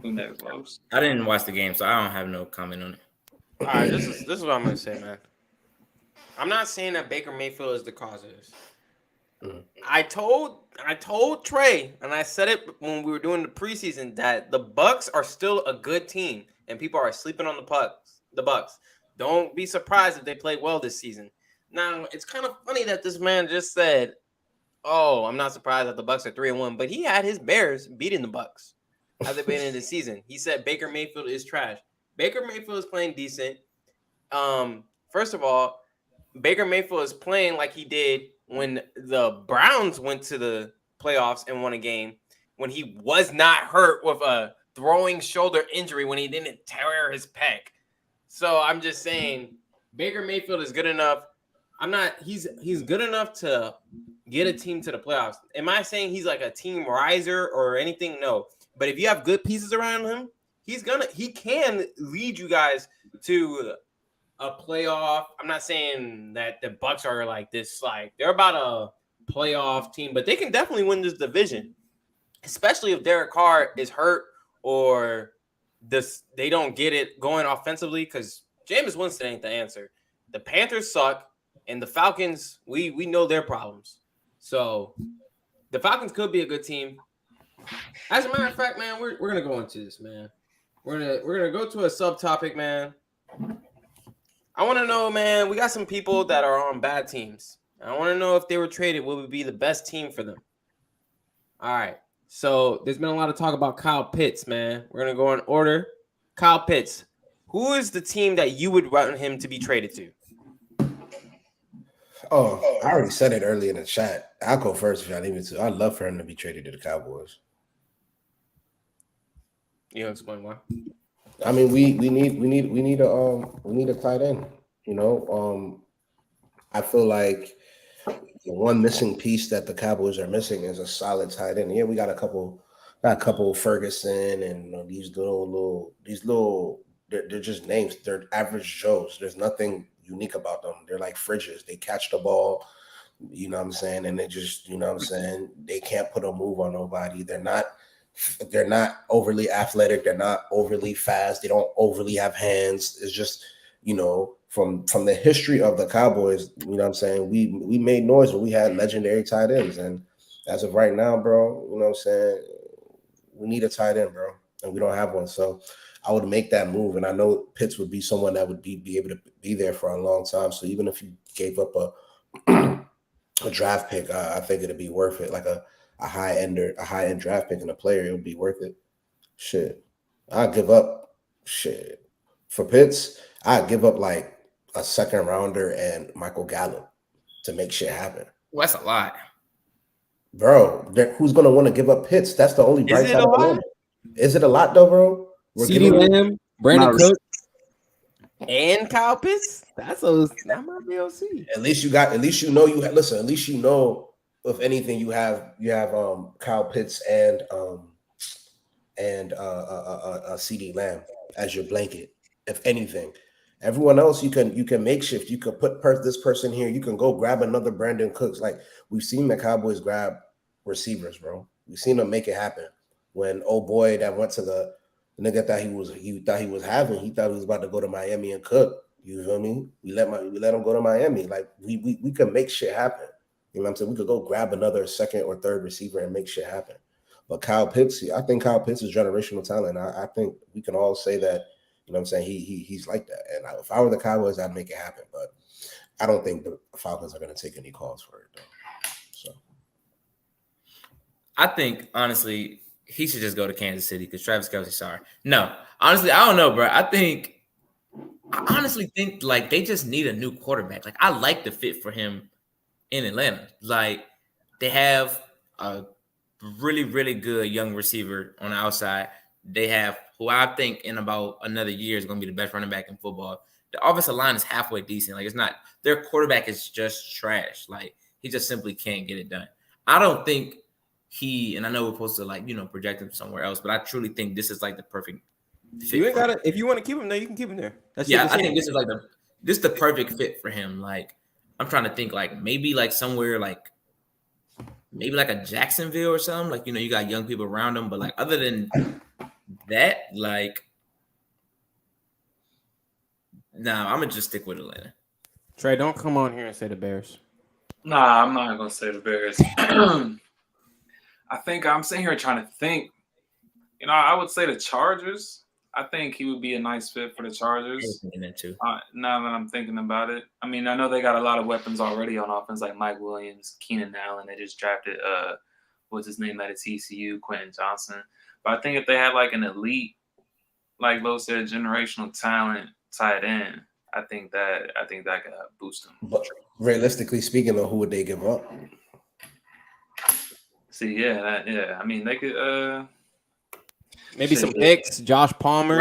Who next, Los? I didn't watch the game, so I don't have no comment on it. All right, this is what I'm gonna say, man. I'm not saying that Baker Mayfield is the cause of this. I told Trey, and I said it when we were doing the preseason, that the Bucks are still a good team, and people are sleeping on the Bucks. Don't be surprised if they play well this season. Now, it's kind of funny that this man just said, "Oh, I'm not surprised that the Bucks are 3-1," but he had his Bears beating the Bucks at the beginning of the season. He said Baker Mayfield is trash. Baker Mayfield is playing decent. First of all, Baker Mayfield is playing like he did when the Browns went to the playoffs and won a game, when he was not hurt with a throwing shoulder injury, when he didn't tear his pec. So I'm just saying Baker Mayfield is good enough. He's good enough to get a team to the playoffs. Am I saying he's like a team riser or anything? No. But if you have good pieces around him, he can lead you guys to a playoff. I'm not saying that the Bucks are like this, like they're about a playoff team, but they can definitely win this division, especially if Derek Carr is hurt or they don't get it going offensively, because Jameis Winston ain't the answer. The Panthers suck, and the Falcons, we know their problems. So the Falcons could be a good team. As a matter of fact, man, we're gonna go into this, man. We're gonna go to a subtopic, man. I want to know, man. We got some people that are on bad teams. I want to know if they were traded, what would be the best team for them? All right. So there's been a lot of talk about Kyle Pitts, man. We're gonna go in order. Kyle Pitts. Who is the team that you would want him to be traded to? Oh, I already said it earlier in the chat. I'll go first if y'all need me to. I'd love for him to be traded to the Cowboys. You explain why. I mean, we need a tight end. You know, I feel like the one missing piece that the Cowboys are missing is a solid tight end. Yeah, we got a couple Ferguson and these little they're just names. They're average Joes. There's nothing unique about them. They're like fridges. They catch the ball, you know what I'm saying, and they just, you know what I'm saying, they can't put a move on nobody. They're not overly athletic. They're not overly fast. They don't overly have hands. It's just, you know, from the history of the Cowboys, you know what I'm saying, we made noise when we had legendary tight ends. And as of right now, bro, you know what I'm saying, we need a tight end, bro, and we don't have one. So I would make that move. And I know Pitts would be someone that would be able to be there for a long time. So even if you gave up a draft pick, I think it'd be worth it. Like a high end draft pick and a player, it would be worth it. Shit. I'd give up shit. For Pitts, I'd give up like a second rounder and Michael Gallup to make shit happen. Well, that's a lot. Bro, who's gonna want to give up Pitts? That's the only bright Is it side a of the lot? moment. Is it a lot though, bro? CeeDee Lamb, Brandon Not Cook, and Kyle Pitts. That might be OC. At least you know you have, listen, at least you know, if anything, you have Kyle Pitts and CD Lamb as your blanket. If anything, everyone else you can makeshift. You could put this person here. You can go grab another Brandon Cooks. Like we've seen the Cowboys grab receivers, bro. We've seen them make it happen. When old boy that went to the nigga thought he was about to go to Miami and cook. You feel me? We let him go to Miami. Like we could make shit happen. You know what I'm saying? We could go grab another second or third receiver and make shit happen. But Kyle Pitts, I think Kyle Pitts is generational talent. I think we can all say that, you know what I'm saying, he's like that. And if I were the Cowboys, I'd make it happen. But I don't think the Falcons are going to take any calls for it, though. So I think, honestly, he should just go to Kansas City because Travis Kelce, sorry. No, honestly, I don't know, bro. I honestly think, like, they just need a new quarterback. Like, I like the fit for him in Atlanta. Like, they have a really, really good young receiver on the outside. They have who I think in about another year is going to be the best running back in football. The offensive line is halfway decent. Like, it's not – their quarterback is just trash. Like, he just simply can't get it done. I don't think and I know we're supposed to, like, you know, project him somewhere else, but I truly think this is, like, the perfect fit. You ain't got to – if you want to keep him there, you can keep him there. I think this is, like, this is the perfect fit for him. Like, I'm trying to think, like, maybe, like, somewhere, like, maybe, like, a Jacksonville or something. Like, you know, you got young people around him, but, like, other than that, like, nah, I'm going to just stick with Atlanta. Trey, don't come on here and say the Bears. Nah, I'm not going to say the Bears. I think I'm sitting here trying to think. You know, I would say the Chargers. I think he would be a nice fit for the Chargers. I was thinking that too. Now that I'm thinking about it, I mean, I know they got a lot of weapons already on offense, like Mike Williams, Keenan Allen. They just drafted what's his name at TCU, Quentin Johnson. But I think if they had like an elite, like Lo said, generational talent tight end, I think that could boost them. But realistically speaking, though, who would they give up? See, yeah. I mean, they could maybe some picks. Josh Palmer.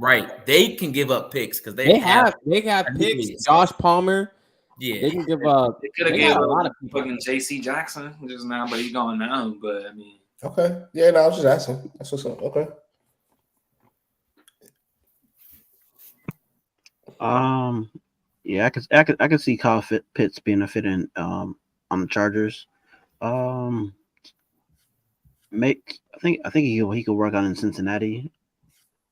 Right. They can give up picks because they have picks. Josh Palmer. Yeah, they can give up. They could have given a lot of fucking J.C. Jackson just now, but he's gone now. But I mean, okay, yeah. No, I was just asking. That's what's up. Okay. Yeah, I could see Kyle Pitts being a fit in on the Chargers. I think he could work out in Cincinnati.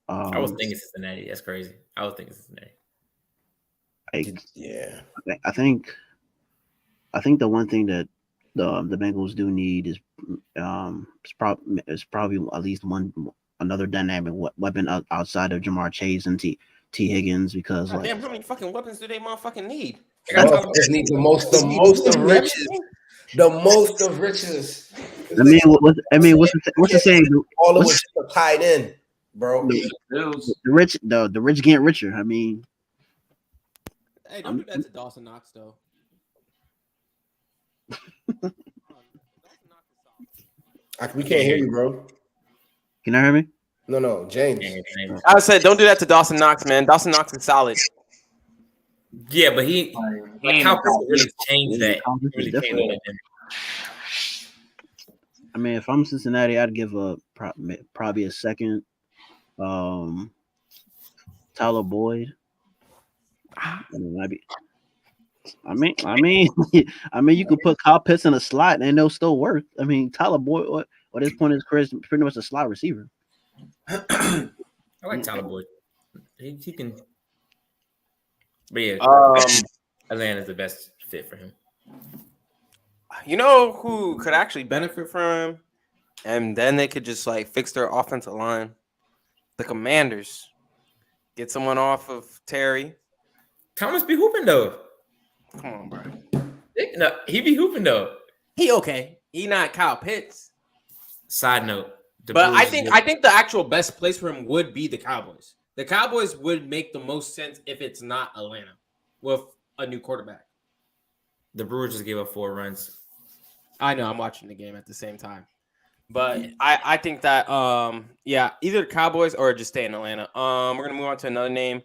I was thinking Cincinnati. That's crazy. I was thinking Cincinnati. I think the one thing that the Bengals do need is probably at least another dynamic weapon outside of Jamar Chase and T. Higgins because God damn, how many fucking weapons do they motherfucking need? Motherfuckers need the most of riches. The most of riches. I mean, what's the saying? All of What's, which are tied in, bro. the rich get richer. I mean, Hey, don't do that to Dawson Knox though. We can't hear you, bro. Can you hear me? No, James. I said, don't do that to Dawson Knox, man. Dawson Knox is solid. Yeah, but he like Kyle Pitts really changed that. Kyle Pitts is Really different. changed that. I mean, if I'm Cincinnati, I'd give probably a second. Tyler Boyd. I mean, you could put Kyle Pitts in a slot and they'll still work. I mean, Tyler Boyd, at this point in his career, is pretty much a slot receiver. I like Tyler Boyd. He can. But yeah, Atlanta's the best fit for him. You know who could actually benefit from him? And then they could just like fix their offensive line. The Commanders. Get someone off of Terry. Thomas be hooping though. Come on, bro. No, he be hooping though. He okay. He not Kyle Pitts. Side note. But I think the actual best place for him would be the Cowboys. The Cowboys would make the most sense if it's not Atlanta with a new quarterback. The Brewers just gave up 4 runs. I know, I'm watching the game at the same time. But I think that either the Cowboys or just stay in Atlanta. We're gonna move on to another name.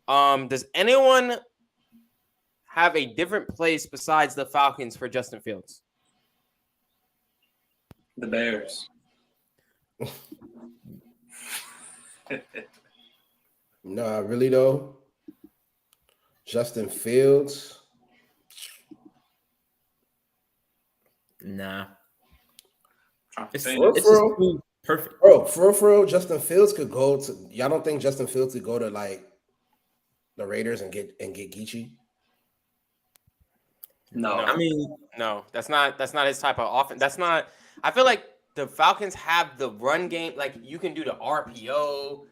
Does anyone have a different place besides the Falcons for Justin Fields? The Bears. No, really though. Justin Fields. Nah. It's just perfect. Bro, for real, Justin Fields could go to. Y'all don't think Justin Fields could go to like the Raiders and get Geechee? No. I mean, no, that's not his type of offense. That's not. I feel like the Falcons have the run game. Like you can do the RPO,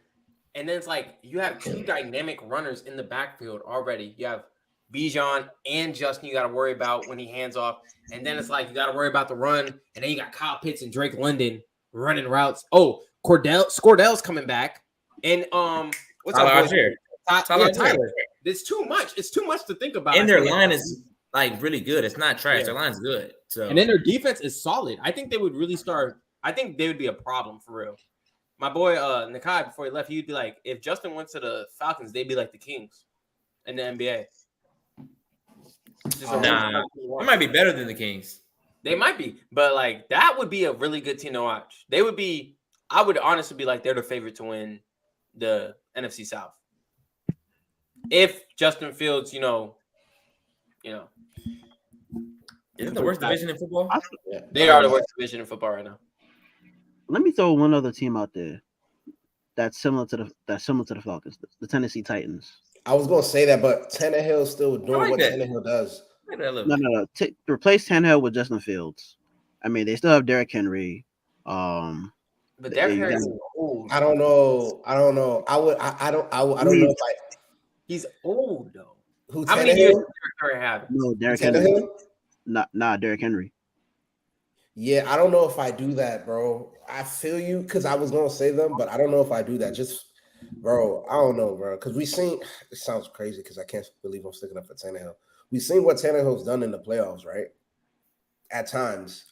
and then it's like you have 2 dynamic runners in the backfield already. You have Bijan and Justin. You got to worry about when he hands off, and then it's like you got to worry about the run, and then you got Kyle Pitts and Drake London running routes. Oh, Scordell's coming back, and what's up, Tyler? It's too much. It's too much to think about. And their line is like really good. It's not trash. Their line's good. So and then their defense is solid. I think they would really start. I think they would be a problem for real. My boy Nakai, before he left, he'd be like, if Justin went to the Falcons, they'd be like the Kings in the NBA. They might be better than the Kings. They might be, but like that would be a really good team to watch. They would be. I would honestly be like they're the favorite to win the NFC South. If Justin Fields, Isn't the worst division in football? They are the worst division in football right now. Let me throw one other team out there that's similar to the Falcons, the Tennessee Titans. I was gonna say that, but Tannehill's still doing what Tannehill does. No. Replace Tannehill with Justin Fields. I mean, they still have Derrick Henry. But Derrick Henry is old. I don't know. I don't know if I. He's old though. How many years does Derrick Henry have? No, Derrick Henry. Nah, Derrick Henry. Yeah, I don't know if I do that, bro. I feel you because I was gonna say them, but I don't know if I do that. Just, bro, I don't know, bro. Because we seen it sounds crazy because I can't believe I'm sticking up for Tannehill. We've seen what Tannehill's done in the playoffs, right? At times,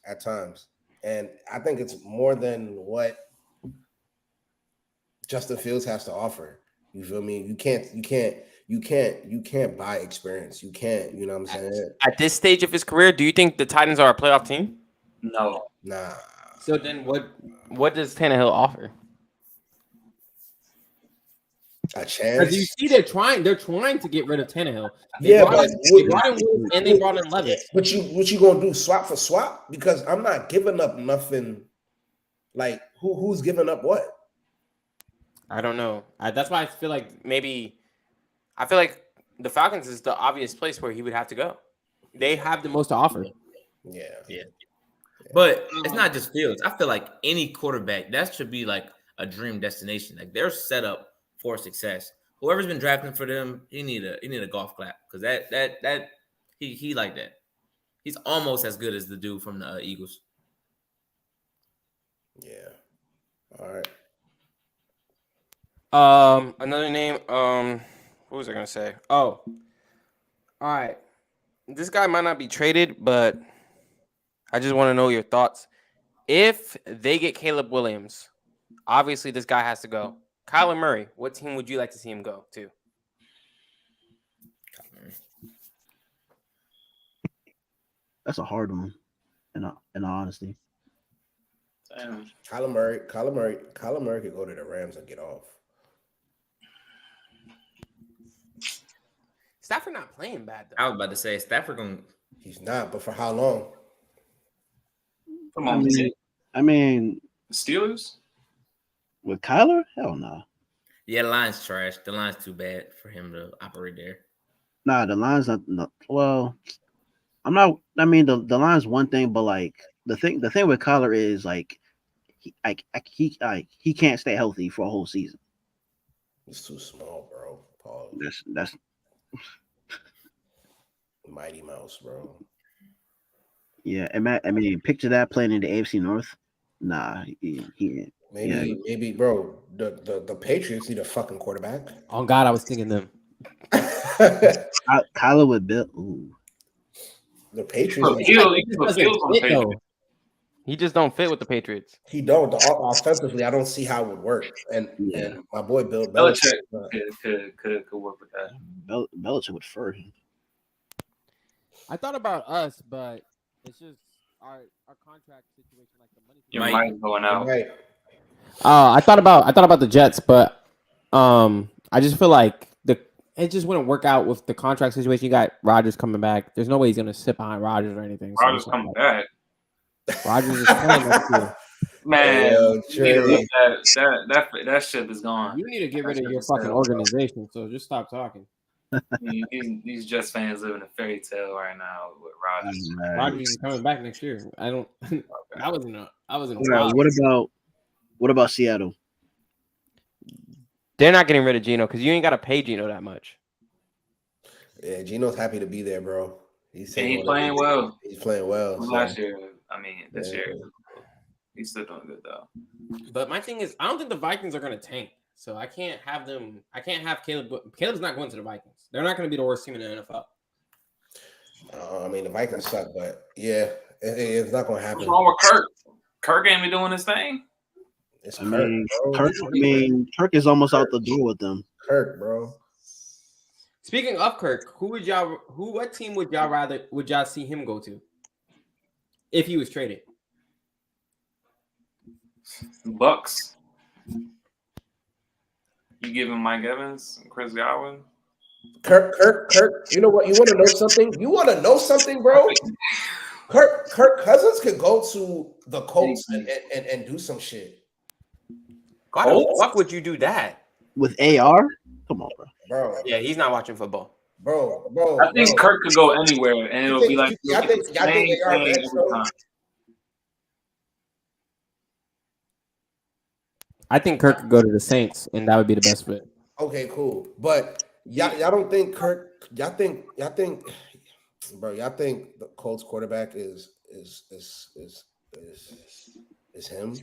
and I think it's more than what Justin Fields has to offer. You feel me? You can't buy experience. You can't. You know what I'm saying? At this stage of his career, do you think the Titans are a playoff team? No. Nah. So then, what does Tannehill offer? A chance. Because you see, they're trying to get rid of Tannehill. They brought in Levis. What you gonna do? Swap for swap? Because I'm not giving up nothing. Like who's giving up what? I don't know. That's why I feel like the Falcons is the obvious place where he would have to go. They have the most to offer. Yeah. But it's not just Fields. I feel like any quarterback, that should be like a dream destination. Like they're set up for success. whoever's been drafting for them, he need a golf clap because that he like that. He's almost as good as the dude from the Eagles. Yeah. All right. Another name. What was I gonna say? Oh, all right. This guy might not be traded, but I just want to know your thoughts. If they get Caleb Williams, obviously this guy has to go. Kyler Murray, what team would you like to see him go to? That's a hard one. In all honesty, Damn. Kyler Murray could go to the Rams and get off. Stafford not playing bad though. I was about to say Stafford going. He's not, but for how long? Come on, I mean, Steelers. with Kyler, hell no. Yeah, the line's trash. The line's too bad for him to operate there. Nah, the line's not. No, well, I'm not. I mean, the line's one thing, but like the thing with Kyler is like he can't stay healthy for a whole season. He's too small, bro. Paul. That's Mighty Mouse, bro. yeah. And I mean, picture that playing in the AFC North. Nah, he Maybe, bro. The Patriots need a fucking quarterback. On God, I was thinking them. Kyler would build. Ooh. The Patriots. He just don't fit with the Patriots. He don't. Offensively, I don't see how it would work. And my boy Bill Belichick could work with that. Belichick would fur him. I thought about us, but it's just our contract situation, like the money. Your mic going out. Right. I thought about the Jets, but I just feel like it just wouldn't work out with the contract situation. You got Rodgers coming back. There's no way he's gonna sit behind Rodgers or anything. Rodgers coming back. Rodgers is playing next year. Man, that ship is gone. You need to get rid of your fucking organization. So just stop talking. These Jets fans live in a fairy tale right now with Rodgers. Rodgers is coming back next year. I don't. I wasn't. What about Seattle? They're not getting rid of Geno because you ain't got to pay Geno that much. Yeah, Geno's happy to be there, bro. He's playing well. He's playing well. Last year, I mean, this year, he's still doing good though. But my thing is, I don't think the Vikings are going to tank. So I can't have them. I can't have Caleb. Caleb's not going to the Vikings. They're not going to be the worst team in the NFL. I mean, the Vikings suck, but yeah, it's not going to happen. What's wrong with Kirk? Kirk ain't been doing his thing. It's Kirk is almost out the door with them. Kirk, bro. Speaking of Kirk, what team would y'all see him go to if he was traded? Bucks. You give him Mike Evans and Chris Godwin? Kirk. You know what? You want to know something? Bro? Kirk Cousins could go to the Colts and do some shit. Why the fuck would you do that? With AR? Come on, bro. Yeah, he's not watching football. Bro. I think Kirk could go anywhere and it'll be like I think AR next, I think Kirk could go to the Saints, and that would be the best fit. Okay, cool. But y'all don't think Kirk? Y'all think, bro? Y'all think the Colts quarterback is him?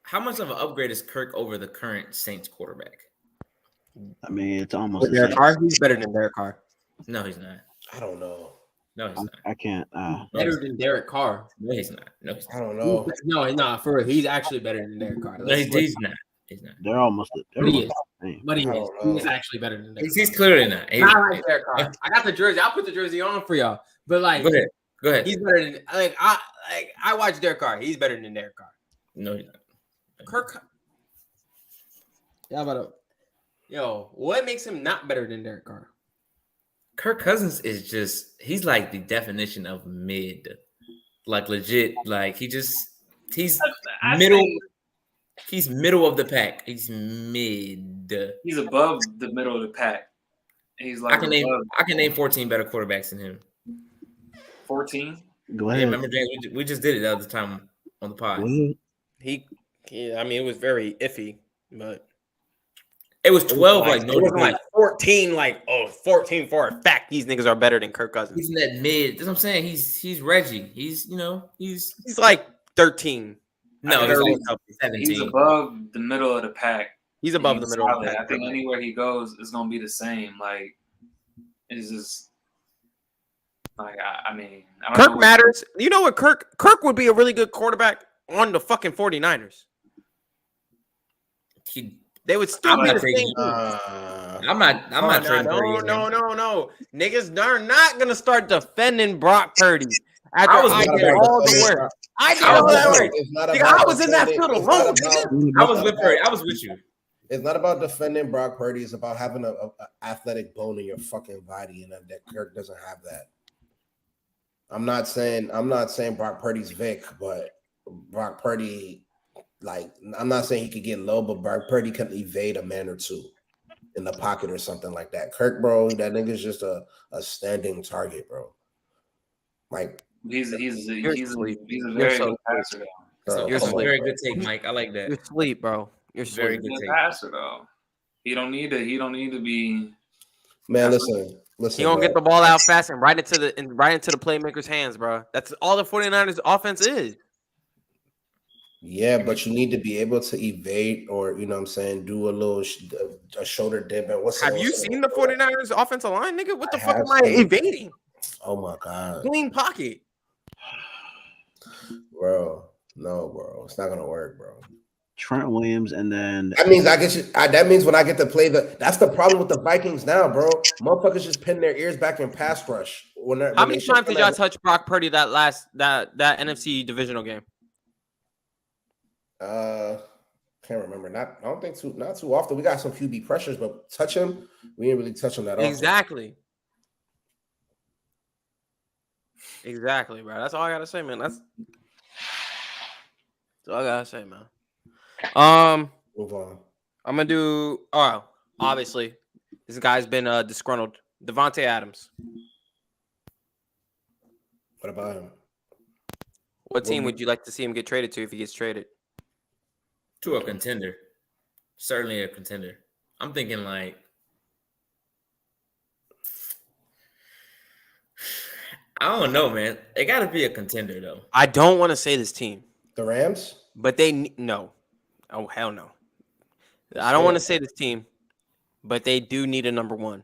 How much of an upgrade is Kirk over the current Saints quarterback? I mean, it's almost Derek Carr. He's better than Derek Carr. No, he's not. I don't know. No, he's not. I can't. Better than Derek Carr. No, he's not. No, he's not. I don't know. No, he's not. For real, he's actually better than Derek Carr. No, he's not. He's not. They're almost. But he is. But he is. He's actually better than Derek. He's clearly not. Not like Derek Carr. I got the jersey. I'll put the jersey on for y'all. But like, go ahead. He's better than I watch Derek Carr. He's better than Derek Carr. No, he's not. Kirk. What makes him not better than Derek Carr? Kirk Cousins is he's like the definition of mid. Like legit. Like he's middle. He's middle of the pack. He's mid. He's above the middle of the pack. He's like I can name 14 better quarterbacks than him. 14? Go ahead. Yeah, remember, James, we just did it the other time on the pod. It was very iffy, but It was 12, like It no wasn't debate. like 14, like 14 for a fact. These niggas are better than Kirk Cousins. He's in that mid. That's what I'm saying. He's Reggie. He's He's like 13. no, I he's think like 17. He's above the middle of the pack. He's above the middle of the solid. pack. I think anywhere he goes, it's gonna be the same. Like it's just like I mean, I don't know Kirk matters. You know what? Kirk would be a really good quarterback on the fucking 49ers. They would still I'm be not the taking same it. team. I'm not trading Purdy. No. Niggas are not gonna start defending Brock Purdy after I was I not did about all the defending work. Brock. I did I all was that not- work. It's not Nigga, about I was in that defending- field it's not alone, about- nigga. I was with Purdy. I was with you. It's not about defending Brock Purdy. It's about having a athletic bone in your fucking body, and that Kirk doesn't have that. I'm not saying Brock Purdy's Vic, but Brock Purdy, like, I'm not saying he could get low, but Brock Purdy can evade a man or two in the pocket or something like that. Kirk, bro, that nigga's just a standing target, bro. Like, he's a very so good passer though. bro, You're That's a come on, very bro. good take, Mike. I like that. You're asleep, bro. You're Very asleep. good He's a take. good passer though. He don't need to be. Man, listen. He gonna bro. get the ball out fast and right into the playmaker's hands, bro. That's all the 49ers offense is. Yeah, but you need to be able to evade or, you know what I'm saying, do a little a shoulder dip. And Have you seen the 49ers offensive line, nigga? What the fuck have am I seen it. evading? Oh my God. Clean pocket. Bro. No, bro. It's not gonna work, bro. Trent Williams, and then That means that means when I get to play that's the problem with the Vikings now, bro. Motherfuckers just pin their ears back and pass rush. How many times did y'all touch Brock Purdy that NFC divisional game? Can't remember. Not too often. We got some QB pressures, but touch him, we didn't really touch him that often. Exactly, bro. That's all I gotta say, man. That's all I gotta say, man. Move on. I'm gonna do. Oh, obviously, this guy's been disgruntled. Devontae Adams. What about him? What team would you like to see him get traded to if he gets traded? To a contender. Certainly a contender. I'm thinking like I don't know, man. It got to be a contender though. I don't want to say this team, The Rams? but no. Oh hell no. I don't want to say this team, but they do need a number one.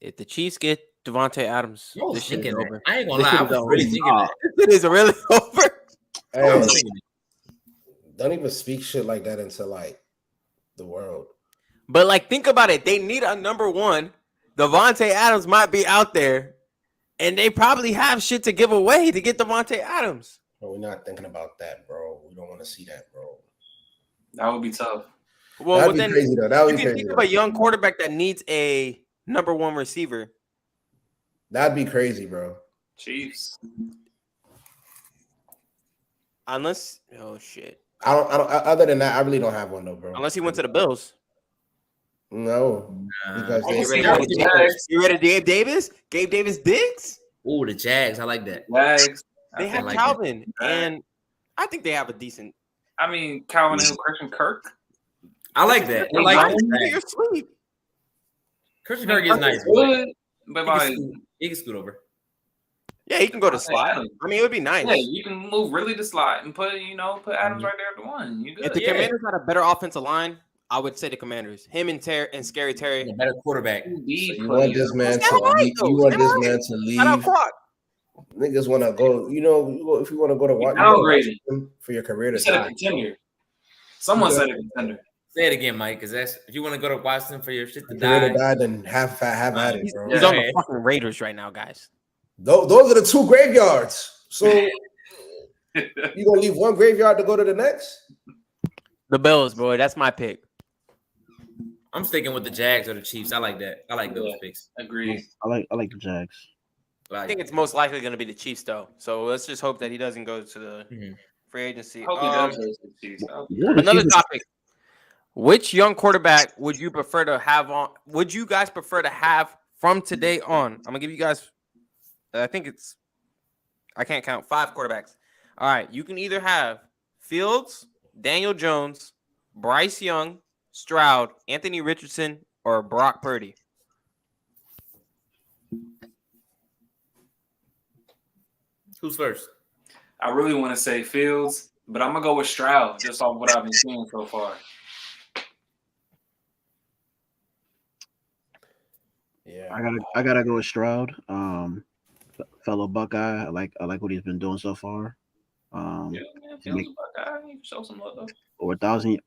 If the Chiefs get Devontae Adams, I was this shit is thinking that. over. I ain't gonna lie. I was really thinking that. It is really over. I Hey, was thinking that. don't even speak shit like that into like the world. But like, think about it. They need a number one. Devontae Adams might be out there, and they probably have shit to give away to get Devontae Adams. But we're not thinking about that, bro. We don't want to see that, bro. That would be tough. Well, That'd be then crazy though. That would you be can crazy. think of Though. a young quarterback that needs a number one receiver. That'd be crazy, bro. Chiefs. Unless, oh shit. I don't. Other than that, I really don't have one though, bro. Unless he went to the Bills. No, because I they can see You that ready, with the Gabe? Jags. You ready, Gabe Davis? Gabe Davis Diggs? Ooh, the Jags. I like that. Jags. They have like Calvin, and I think they have a decent. I mean, Calvin and Christian Kirk. I like that. I like that. You're asleep. Christian Kirk is nice. Good, but He like, can scoot. He can scoot over. Yeah, he can go to Devontae slot. Adams. I mean, it would be nice. yeah, you can move really to slot and put Adams right there at the one. You If good? the Yeah. Commanders had a better offensive line, I would say the Commanders. Him and Scary Terry. A better quarterback. So you want this man to leave. You want this man to Shout out leave. Quad. Niggas want to go. If you want to go to downgraded. Washington for your career You to said a die. contender. Someone said a contender. Say it again, Mike, because that's if you want to go to Washington for your shit to Career die. to die, then have at it, bro. He's on the fucking Raiders right now, guys. Those are the two graveyards. So you gonna leave one graveyard to go to the next? The Bills, boy. That's my pick. I'm sticking with the Jags or the Chiefs. I like that. I like those Yeah. picks. Agreed. I like the Jags. I think it's most likely going to be the Chiefs, though. So let's just hope that he doesn't go to the Mhm. free agency. Hope he does go to the Chiefs. Another topic. Which young quarterback would you prefer to have on? Would you guys prefer to have from today on? I'm gonna give you guys. I can't count 5 quarterbacks. All right, you can either have Fields, Daniel Jones, Bryce Young, Stroud, Anthony Richardson, or Brock Purdy? Who's first? I really want to say Fields, but I'm gonna go with Stroud just off what I've been seeing so far. Yeah. I gotta go with Stroud. Fellow Buckeye. I like what he's been doing so far. Yeah, man, Fields is Buckeye. He can show some love. Over 1,000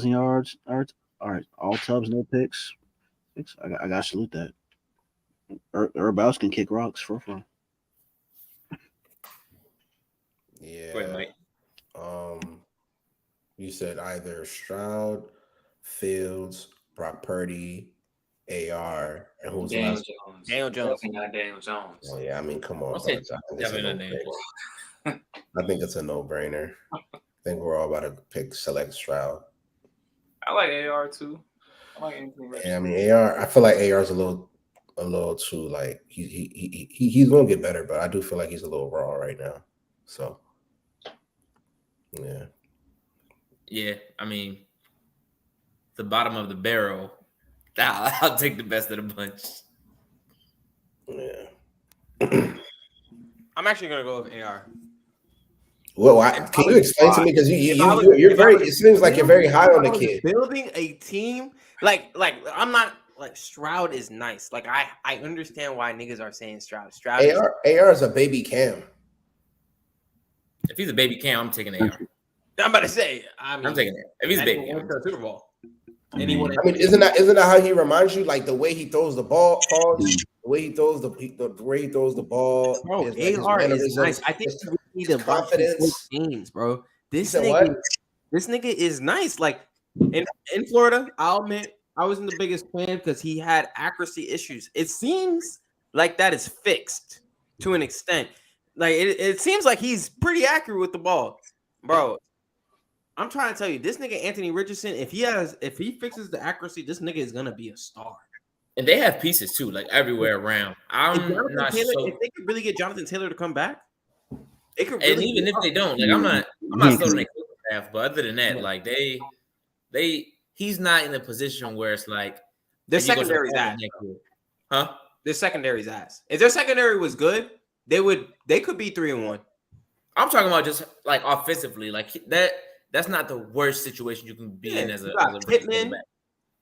yards. All right, all tubs, no picks. I gotta salute that. Herb Else can kick rocks for fun. Yeah. Go ahead, Mike. You said either Stroud, Fields, Brock Purdy, AR, and who was the Daniel last? Jones. Daniel Jones. Definitely not Daniel Jones. Oh yeah, I mean, come on, I'll say guys. I think it's a definitely not no-brainer. I think it's a no-brainer. I think we're all about to select Stroud. I like AR too. I like Anthony Richardson. Yeah, I mean AR. I feel like AR is a little too like he's gonna get better, but I do feel like he's a little raw right now. So yeah. Yeah, I mean, the bottom of the barrel. I'll take the best of the bunch. Yeah. I'm actually gonna go with AR. Well, can you explain to me because you're very. It seems like you're very high on the kid. Building a team, like I'm not like Stroud is nice. Like I understand why niggas are saying Stroud. AR is a baby Cam. If he's a baby Cam, I'm taking AR. I'm about to say. I'm taking it. If he's a baby Cam, Super Bowl. I mean, isn't that how he reminds you? Like the way he throws the ball, the way he throws the ball. Bro, AR is nice. I think we need to confidence games, bro. This nigga is nice. Like in Florida, I'll admit I wasn't the biggest fan because he had accuracy issues. It seems like that is fixed to an extent. Like it seems like he's pretty accurate with the ball, bro. I'm trying to tell you, this nigga Anthony Richardson, if he fixes the accuracy, this nigga is gonna be a star. and they have pieces too, like everywhere around. I'm not Taylor, so. if they could really get Jonathan Taylor to come back, it could. And Really even if they don't, like I'm not sold on their staff. But other than that, like he's not in a position where it's like their secondary's ass. Huh? Their secondary's ass. If their secondary was good, they could be 3-1. I'm talking about just like offensively, like that's not the worst situation you can be in as a Pittman.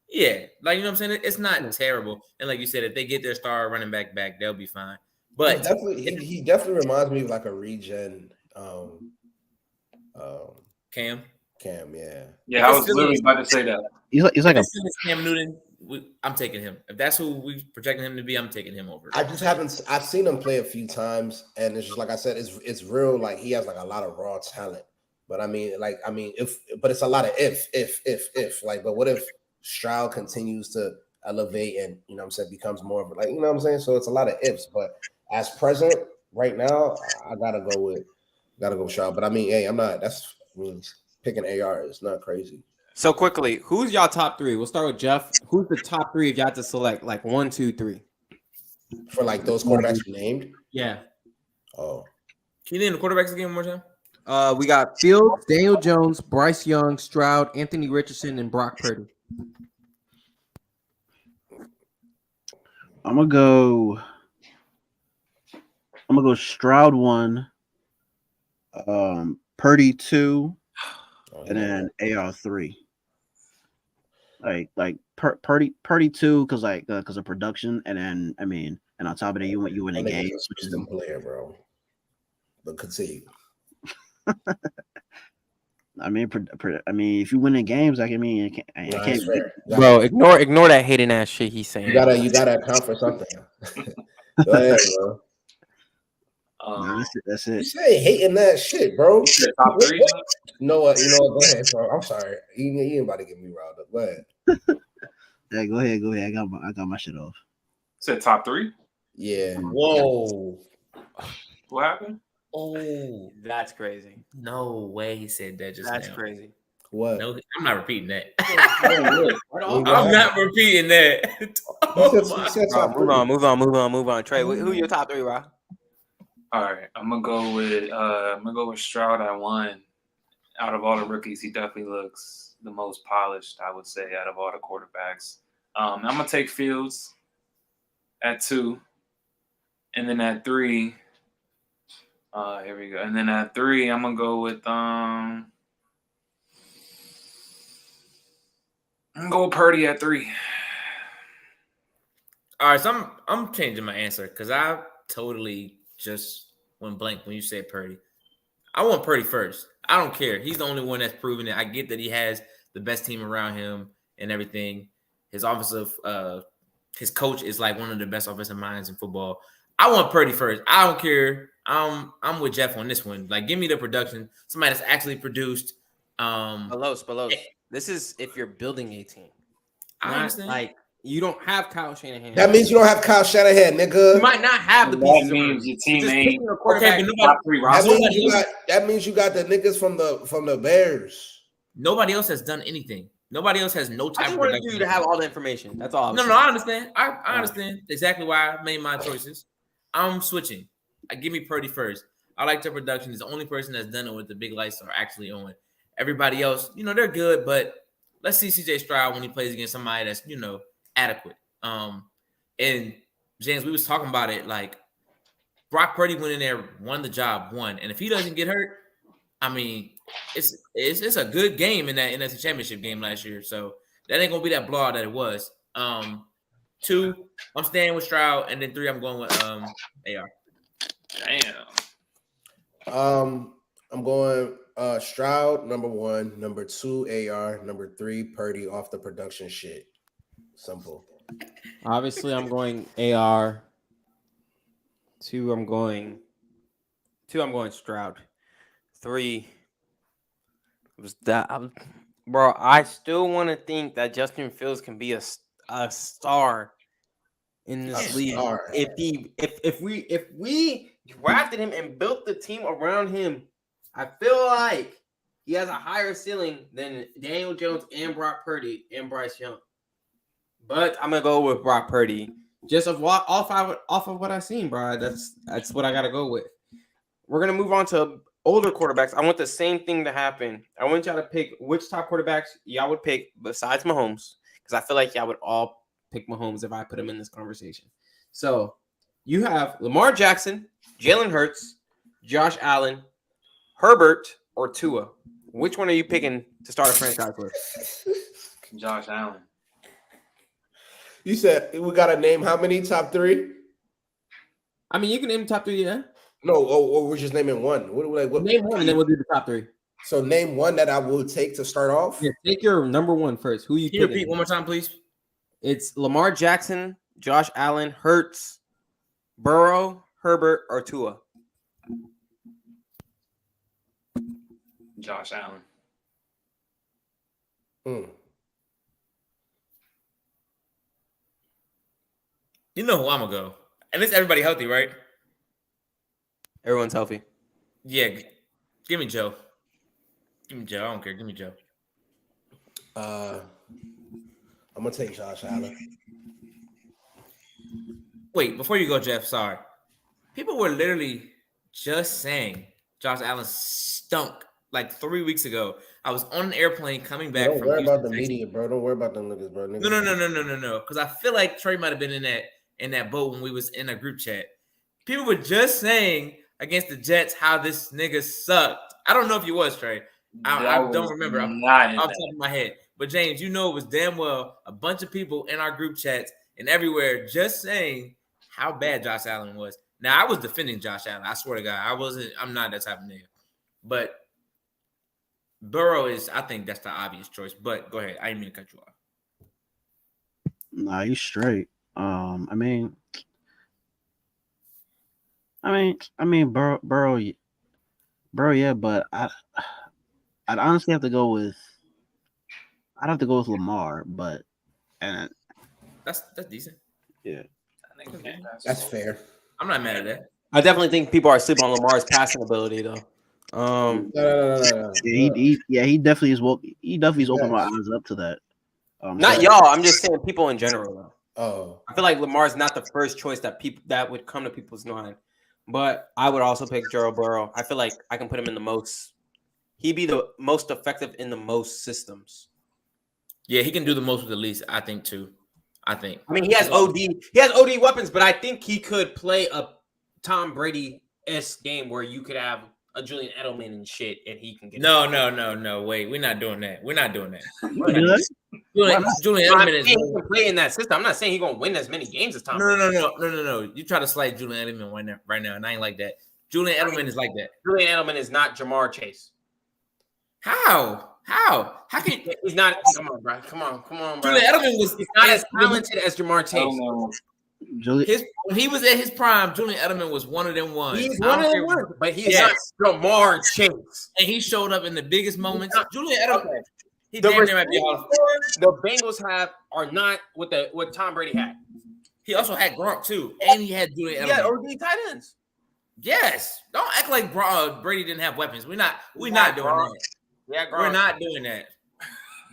Yeah, like you know what I'm saying. It's not terrible, and like you said, if they get their star running back, they'll be fine. But he definitely reminds me of like a regen. Cam, yeah. Yeah, I was literally about to say that. He's like a Cam Newton. I'm taking him. If that's who we projecting him to be, I'm taking him over. I've seen him play a few times, and it's just like I said, it's real. Like he has like a lot of raw talent. But but it's a lot of if. Like, but what if Stroud continues to elevate and you know what I'm saying becomes more of like you know what I'm saying? So it's a lot of ifs. But as present right now, I gotta go Stroud. But I mean, hey, picking AR is not crazy. So quickly, who's y'all top three? We'll start with Jeff. Who's the top three if y'all had to select like 1, 2, 3? For like those quarterbacks you named? Yeah. Oh. Can you name the quarterbacks again one more time? We got Fields, Daniel Jones, Bryce Young, Stroud, Anthony Richardson, and Brock Purdy. I'm gonna go Stroud 1, Purdy 2, and then AR 3. Like Purdy 2 because of production, and then and on top of that you win the game, which is the player, bro. But continue. I mean, if you win the games, I can't. Bro, ignore that hating ass shit he's saying. You gotta account for something. Go ahead, bro. That's it. You say hating that shit, bro. Top three? You know what? Go ahead, bro. I'm sorry. You ain't about to get me riled up. Go ahead. Yeah, go ahead. I got my shit off. Said top 3? Yeah. Whoa. What happened? Oh, That's crazy. no way he said that just That's now. Crazy. What? No, I'm not repeating that. I'm I'm not repeating that. Move on. Trey, who your top 3, bro? All right, I'm gonna go with Stroud at 1, out of all the rookies, he definitely looks the most polished, I would say, out of all the quarterbacks. I'm gonna take Fields at 2, and then at 3. Here we go. And then at 3, I'm gonna go with Purdy at 3. All right, so I'm changing my answer because I totally just went blank when you said Purdy. I want Purdy first. I don't care. He's the only one that's proven it. I get that he has the best team around him and everything. His his coach is like one of the best offensive minds in football. I want Purdy first. I don't care. I'm with Jeff on this one. Like, give me the production. Somebody that's actually produced. Below. This is if you're building a team. I understand. Like, you don't have Kyle Shanahan. That means you don't have Kyle Shanahan, nigga. You might not have the That pieces. means your team You're just ain't picking a quarterback. Okay, but top 3 That roster. means you got the niggas from the Bears. Nobody else has done anything. Nobody else has no I type just of wanted production. you to have all the information. That's all. No, I understand. I understand exactly why I made my choices. I'm switching. Give me Purdy first. I like the production. He's the only person that's done it with the big lights are actually on. Everybody else, they're good, but let's see CJ Stroud when he plays against somebody that's, adequate. And James, we was talking about it. Like, Brock Purdy went in there, won the job, won, and if he doesn't get hurt, I mean, it's a good game in that NFC Championship game last year. So that ain't gonna be that blowout that it was. 2, I'm staying with Stroud, and then 3, I'm going with AR. Damn. I'm going Stroud number 1, number 2 AR, number 3 Purdy off the production shit. Simple. Obviously, I'm going AR. 2, I'm going Stroud. 3 was that. Bro, I still want to think that Justin Fields can be a star in this league. Star. If we drafted him and built the team around him, I feel like he has a higher ceiling than Daniel Jones and Brock Purdy and Bryce Young. But I'm gonna go with Brock Purdy. Just off of what I've seen, bro. That's what I gotta go with. We're gonna move on to older quarterbacks. I want the same thing to happen. I want y'all to pick which top quarterbacks y'all would pick besides Mahomes, because I feel like y'all would all pick Mahomes if I put him in this conversation. So you have Lamar Jackson, Jalen Hurts, Josh Allen, Herbert, or Tua. Which one are you picking to start a franchise with? Josh Allen. You said we got to name how many top 3? I mean, you can name the top 3, yeah. No, or we're just naming one. What Name one, and then we'll do the top 3. So name one that I will take to start off. Yeah, take your number 1 first. Who you Can you picking? repeat one more time, please? It's Lamar Jackson, Josh Allen, Hurts, Burrow, Herbert, or Tua. Josh Allen. You know who I'm gonna go. And it's everybody healthy, right? Everyone's healthy. Yeah. Give me Joe. Give me Joe. I don't care. Give me Joe. I'm gonna take Josh Allen. Wait, before you go, Jeff, sorry. People were literally just saying Josh Allen stunk like 3 weeks ago. I was on an airplane coming back Don't from worry Houston, about the Texas. media, bro. Don't worry about them niggas, bro. No. Because I feel like Trey might have been in that boat when we was in a group chat. People were just saying against the Jets how this nigga sucked. I don't know if you was, Trey. I don't remember. Off the top of my head. But James, it was damn well a bunch of people in our group chats and everywhere just saying how bad Josh Allen was. Now, I was defending Josh Allen. I swear to God. I'm not that type of nigga. But Burrow I think that's the obvious choice. But go ahead. I didn't mean to cut you off. Nah, you straight. I mean, Burrow, yeah, but I'd honestly have to go with. I'd have to go with Lamar, but that's decent. Yeah, That's fair. I'm not mad at that. I definitely think people are sleeping on Lamar's passing ability, though. No. he definitely is. He definitely is opening my eyes up to that. Not y'all. I'm just saying people in general, though. Oh, I feel like Lamar's not the first choice that would come to people's mind. But I would also pick Joe Burrow. I feel like I can put him in the most. he'd be the most effective in the most systems. Yeah, he can do the most with the least, I think, too. I mean, he has OD weapons, but I think he could play a Tom Brady-esque game where you could have a Julian Edelman and shit, and he can get No. Wait, we're not doing that. We're not doing that. Julian I'm Edelman is. saying he can play in that system. I'm not saying he's gonna win as many games as Tom Brady. No. You try to slight Julian Edelman right now, and I ain't like that. Julian Edelman is like that. Julian Edelman is not Jamar Chase. How? How can he's not? Come on, bro. Come on, bro. Julian Edelman was not as talented as Jamar Chase. When he was at his prime, Julian Edelman was one of them ones. He's one of them ones, but he's not Jamar Chase. And he showed up in the biggest moments. Julian Edelman. The Bengals are not what Tom Brady had. He also had Gronk too, and he had Julian Edelman. Yeah, OD tight ends. Yes, don't act like Brady didn't have weapons. We're not doing that. Yeah, we're not doing that.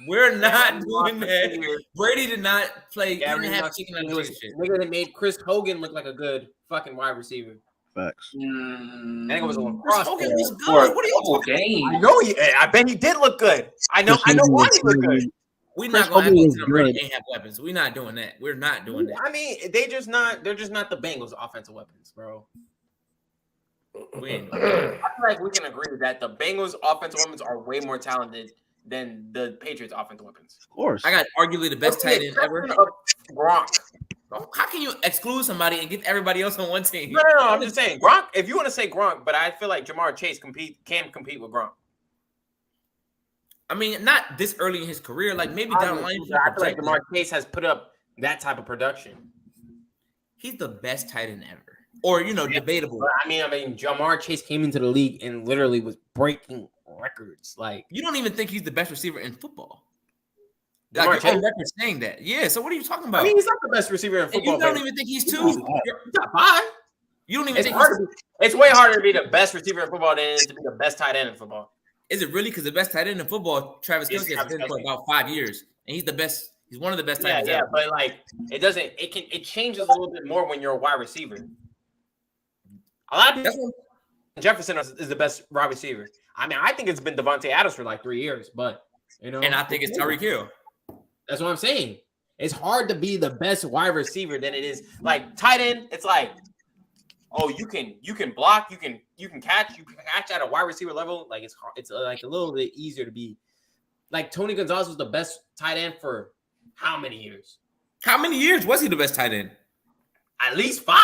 We're not doing that. Brady did not play. He didn't have chicken and shit. Nigga that made Chris Hogan look like a good fucking wide receiver. Facts. I think it was a Chris Hogan was good. What are you talking about? I know I bet he did look good. I know why he looked good. We're not going to act like Brady ain't have weapons. We're not doing that. We're not doing that. I mean, they're just not the Bengals' offensive weapons, bro. I feel like we can agree that the Bengals' offensive weapons are way more talented than the Patriots' offensive weapons. Of course. I got arguably the best tight end ever. Gronk. How can you exclude somebody and get everybody else on one team? No. I'm just saying Gronk. If you want to say Gronk, but I feel like Jamar Chase can compete with Gronk. I mean, not this early in his career. Like maybe down the line. I feel like Jamar Chase has put up that type of production. He's the best tight end ever. Or, debatable. I mean, Jamar Chase came into the league and literally was breaking records. Like, you don't even think he's the best receiver in football. Like, you're on record saying that. Yeah, so what are you talking about? I mean, he's not the best receiver in football. And you don't even think he's two. He's top five. You don't even think it's way harder to be the best receiver in football than it is to be the best tight end in football. Is it really? Because the best tight end in football, Travis Kelce, has been for about 5 years. And he's the best. He's one of the best tight ends ever. But like it changes a little bit more when you're a wide receiver. A lot of people Jefferson is the best wide receiver. I mean, I think it's been Devontae Adams for like 3 years, but and I think it's Tyreek Hill. That's what I'm saying. It's hard to be the best wide receiver than it is like tight end. It's like, oh, you can block, you can catch at a wide receiver level. Like it's like a little bit easier to be. Like Tony Gonzalez was the best tight end for how many years? How many years was he the best tight end? At least 5.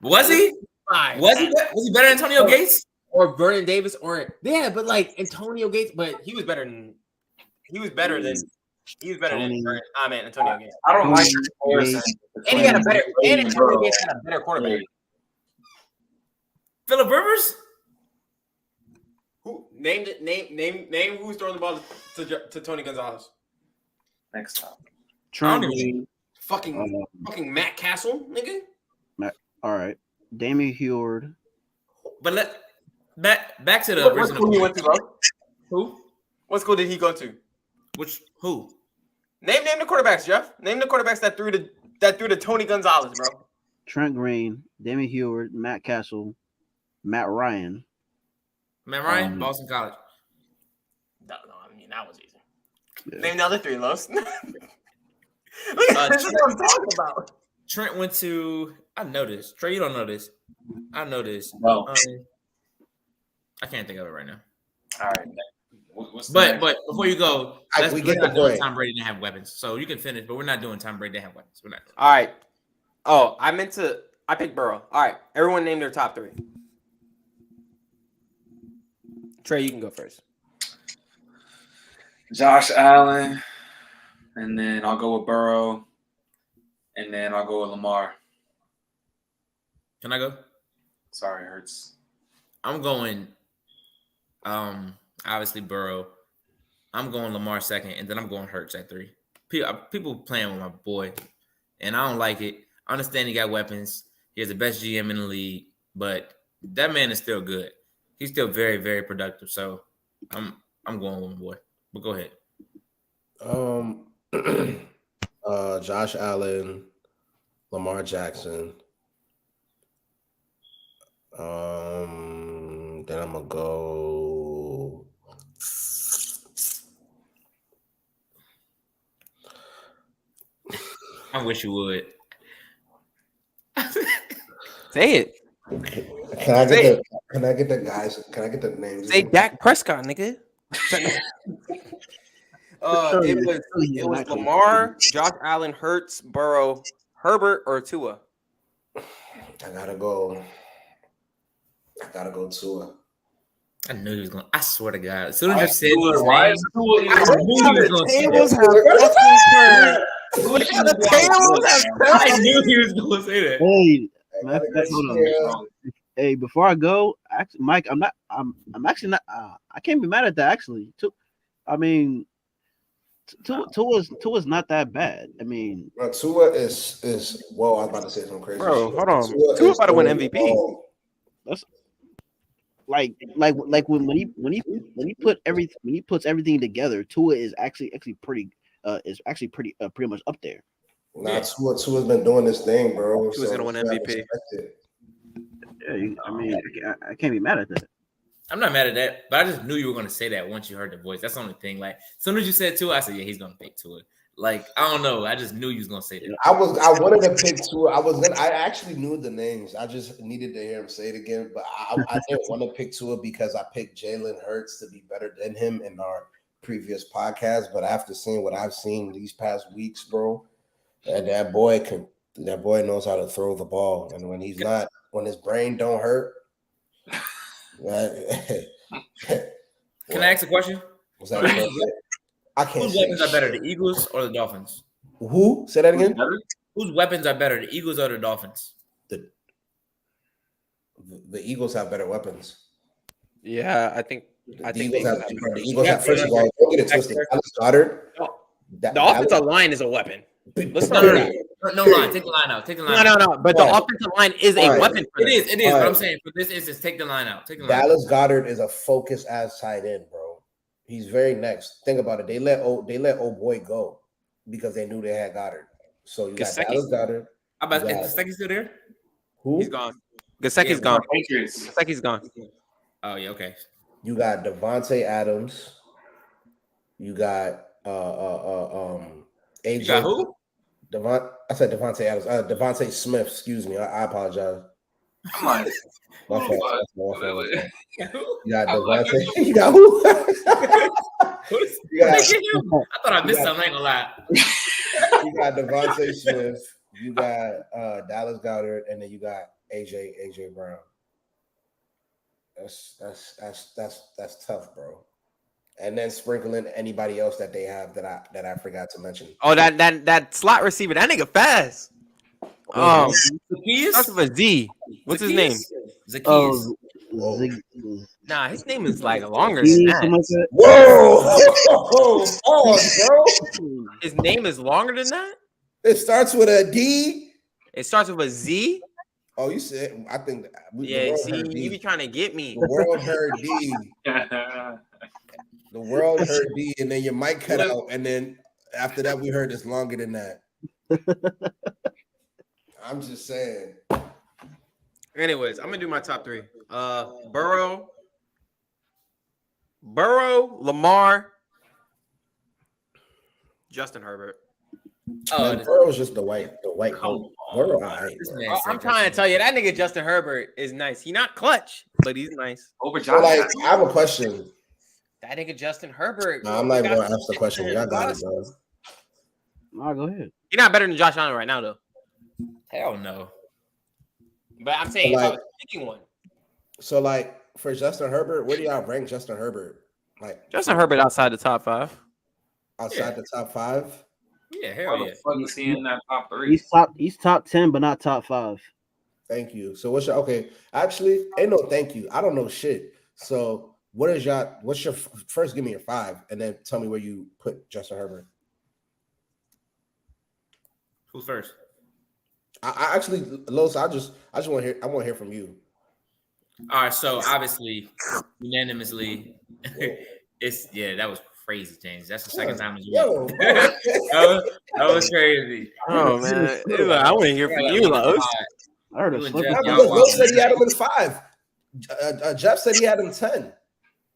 Was he? 5. Was he better than Antonio Gates or Vernon Davis but like Antonio Gates, but he was better than Antonio Gates. I don't like the comparison. And he had Antonio Gates had a better quarterback. Phillip Rivers? Who name who's throwing the ball to Tony Gonzalez? Next time. Trent Green. Fucking Matt Castle, nigga. All right. Damian Heward. But back to the original. What school he went to, bro? Who? What school did he go to? Who? Name the quarterbacks, Jeff. Name the quarterbacks that threw to Tony Gonzalez, bro. Trent Green, Damian Heward, Matt Castle, Matt Ryan. Boston College. No, I mean that was easy. Yeah. Name the other 3, Los. Look at this is what I'm talking about. Trent went to. I know this. Trey, you don't know this. I know this. No. I can't think of it right now. All right. But before you go, we get the point. Tom Brady didn't have weapons, so you can finish. But we're not doing Tom Brady didn't have weapons. We're not. All right. Oh, I picked Burrow. All right. Everyone name their top 3. Trey, you can go first. Josh Allen, and then I'll go with Burrow, and then I'll go with Lamar. Can I go? Sorry, Hurts. I'm going. Obviously Burrow. I'm going Lamar second, and then I'm going Hurts at 3. People playing with my boy, and I don't like it. I understand he got weapons. He has the best GM in the league, but that man is still good. He's still very, very productive. So I'm going with my boy. But go ahead. Josh Allen, Lamar Jackson. Then I'm gonna go I wish you would. Say it. Can I get the? Can I get the guys? Can I get the names? Say Dak Prescott, nigga. It was Lamar, Josh Allen, Hurts, Burrow, Herbert, or Tua. I gotta go Tua. I knew he was going. I swear to God, as soon as you said his Why name, is Tua I even- knew he was going to say Tables that. have fucking turned. Look at The tables have I knew he was going to say that. Hey, I matter of gotta fact, go hold on. Tua. Hey, before I go, actually, Mike, I'm actually not. I can't be mad at that. Actually, I mean, Tua's not that bad. I mean, Bro, Tua is well. I was about to say some crazy Bro, shit. hold on. Tua Tua is about to win doing MVP. all. that's like when he puts everything together, Tua is actually pretty pretty much up there. Nah, Tua's been doing this thing, bro. Tua's gonna win you gotta MVP. respect it. Yeah, I mean, I can't be mad at that. I'm not mad at that, but I just knew you were going to say that once you heard the voice. That's the only thing. Like, as soon as you said Tua, I said, yeah, he's going to pick Tua. Like, I don't know. I just knew you was going to say that. I wanted to pick Tua. I actually knew the names. I just needed to hear him say it again. But I didn't want to pick Tua because I picked Jalen Hurts to be better than him in our previous podcast. But after seeing what I've seen these past weeks, bro, that boy knows how to throw the ball. And when his brain don't hurt. Can I ask a question? Was that I can't Whose say weapons are better, shit. the Eagles or the Dolphins? Who? Say that again. Whose weapons are better, the Eagles or the Dolphins? The Eagles have better weapons. Yeah, I think The they Eagles have have. better. The Eagles have. First of all, don't get it twisted. Dallas Goddard. The offensive line is a weapon. Let's start No, with that. no line. Take the line out. Take the line out. No. But the offensive line is a weapon. For It is. them. But I'm saying for this instance, take the line out. Take the line out. Dallas Goddard is a focus ass tight end, bro. He's very next. Think about it. They let old boy go because they knew they had Goddard. So you got Gesicki. Dallas Goddard. How about You got- is Gesicki still there? Who? He's gone. Gesicki's gone. Patriots. Gesicki's gone. Oh yeah, okay. You got Devontae Adams. You got AJ. You got who? I said Devontae Adams. Devontae Smith. Excuse me. I apologize. I'm like, My who fault. the fuck? You got I like Devontae. You got who? Who's You got- I thought I missed something. I ain't gonna lie. You got Devontae Smith. You got Dallas Goddard, and then you got AJ Brown. That's tough, bro. And then sprinkling anybody else that they have that I forgot to mention. Oh, that slot receiver, that nigga fast. Starts with a Z. What's his name? Zacchaeus. Nah, his name is like longer than that. Whoa! Pause, bro. His name is longer than that. It starts with a D. It starts with a Z. Oh, you said I think. Yeah, see, you be trying to get me. The world heard D. The world heard D, and then your mic cut out, and then after that, we heard it's longer than that. I'm just saying. Anyways, I'm gonna do my top three. Burrow, Lamar, Justin Herbert. Oh, Man, Burrow's just the white hope. Burrow, all right, this bro. man Oh, said I'm trying to Justin. tell you that nigga Justin Herbert is nice. He not clutch, but he's nice. Over So, Josh. like, I have a question. That nigga Justin Herbert. Nah, I'm not even gonna ask the question. Y'all got it, bro. No, go ahead. You're not better than Josh Allen right now, though. Hell no. But I'm saying, Like- if I was picking one. So, like, for Justin Herbert, where do y'all rank Justin Herbert? Like, Justin Herbert outside the top five. outside the top 5? Yeah, How hell the yeah. fuck is he in that top 3? He's top 10, but not top 5. Thank you. So, what's your okay? Actually, ain't no thank you. I don't know shit. So, what's your first? Give me your 5, and then tell me where you put Justin Herbert. Who's first? I actually, Los, I just want to hear. I want to hear from you. All right, so obviously, unanimously, that was crazy, James. That's the second time this week. Yo, that was crazy. Oh man, I want to hear from you, Los. I heard You a and slip. Jeff, because y'all Los said wild. he had him in 5. Jeff said he had him 10.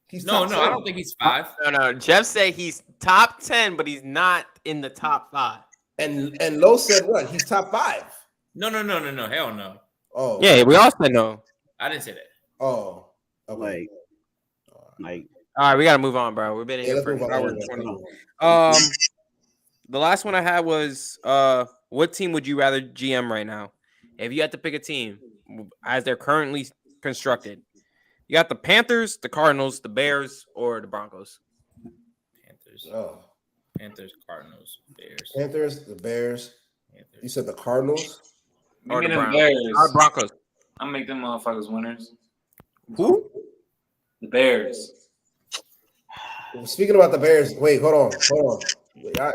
He's No, top 10. I don't think he's 5. No. Jeff said he's top 10, but he's not in the top 5. And Lowe said what? He's top 5. No. Hell no. Oh, Yeah, we all said no. I didn't say that. Oh, okay. Like All right, we gotta move on, bro. We've been here let's for move an on. hour Let's and move 20. on. The last one I had was what team would you rather GM right now? If you had to pick a team as they're currently constructed, you got the Panthers, the Cardinals, the Bears, or the Broncos. Panthers, Cardinals, Bears. Panthers, the Bears. Panthers. You said the Cardinals? Give me the them Browns. Bears. Broncos. I'm make them motherfuckers winners. Who? The Bears. Speaking about the Bears, wait, hold on.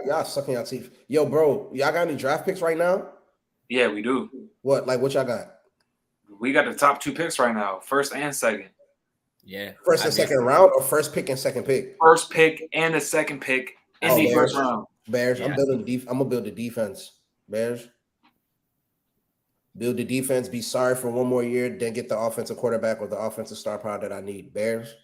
Y'all sucking your teeth. Yo, bro, y'all got any draft picks right now? Yeah, we do. What y'all got? We got the top 2 picks right now, first and second. Yeah. First and second round, or first pick and second pick? First pick and the second pick in the first round. Bears. Yeah. I'm gonna build the defense. Bears. Build the defense. Be sorry for one more year, then get the offensive quarterback or the offensive star power that I need. Bears.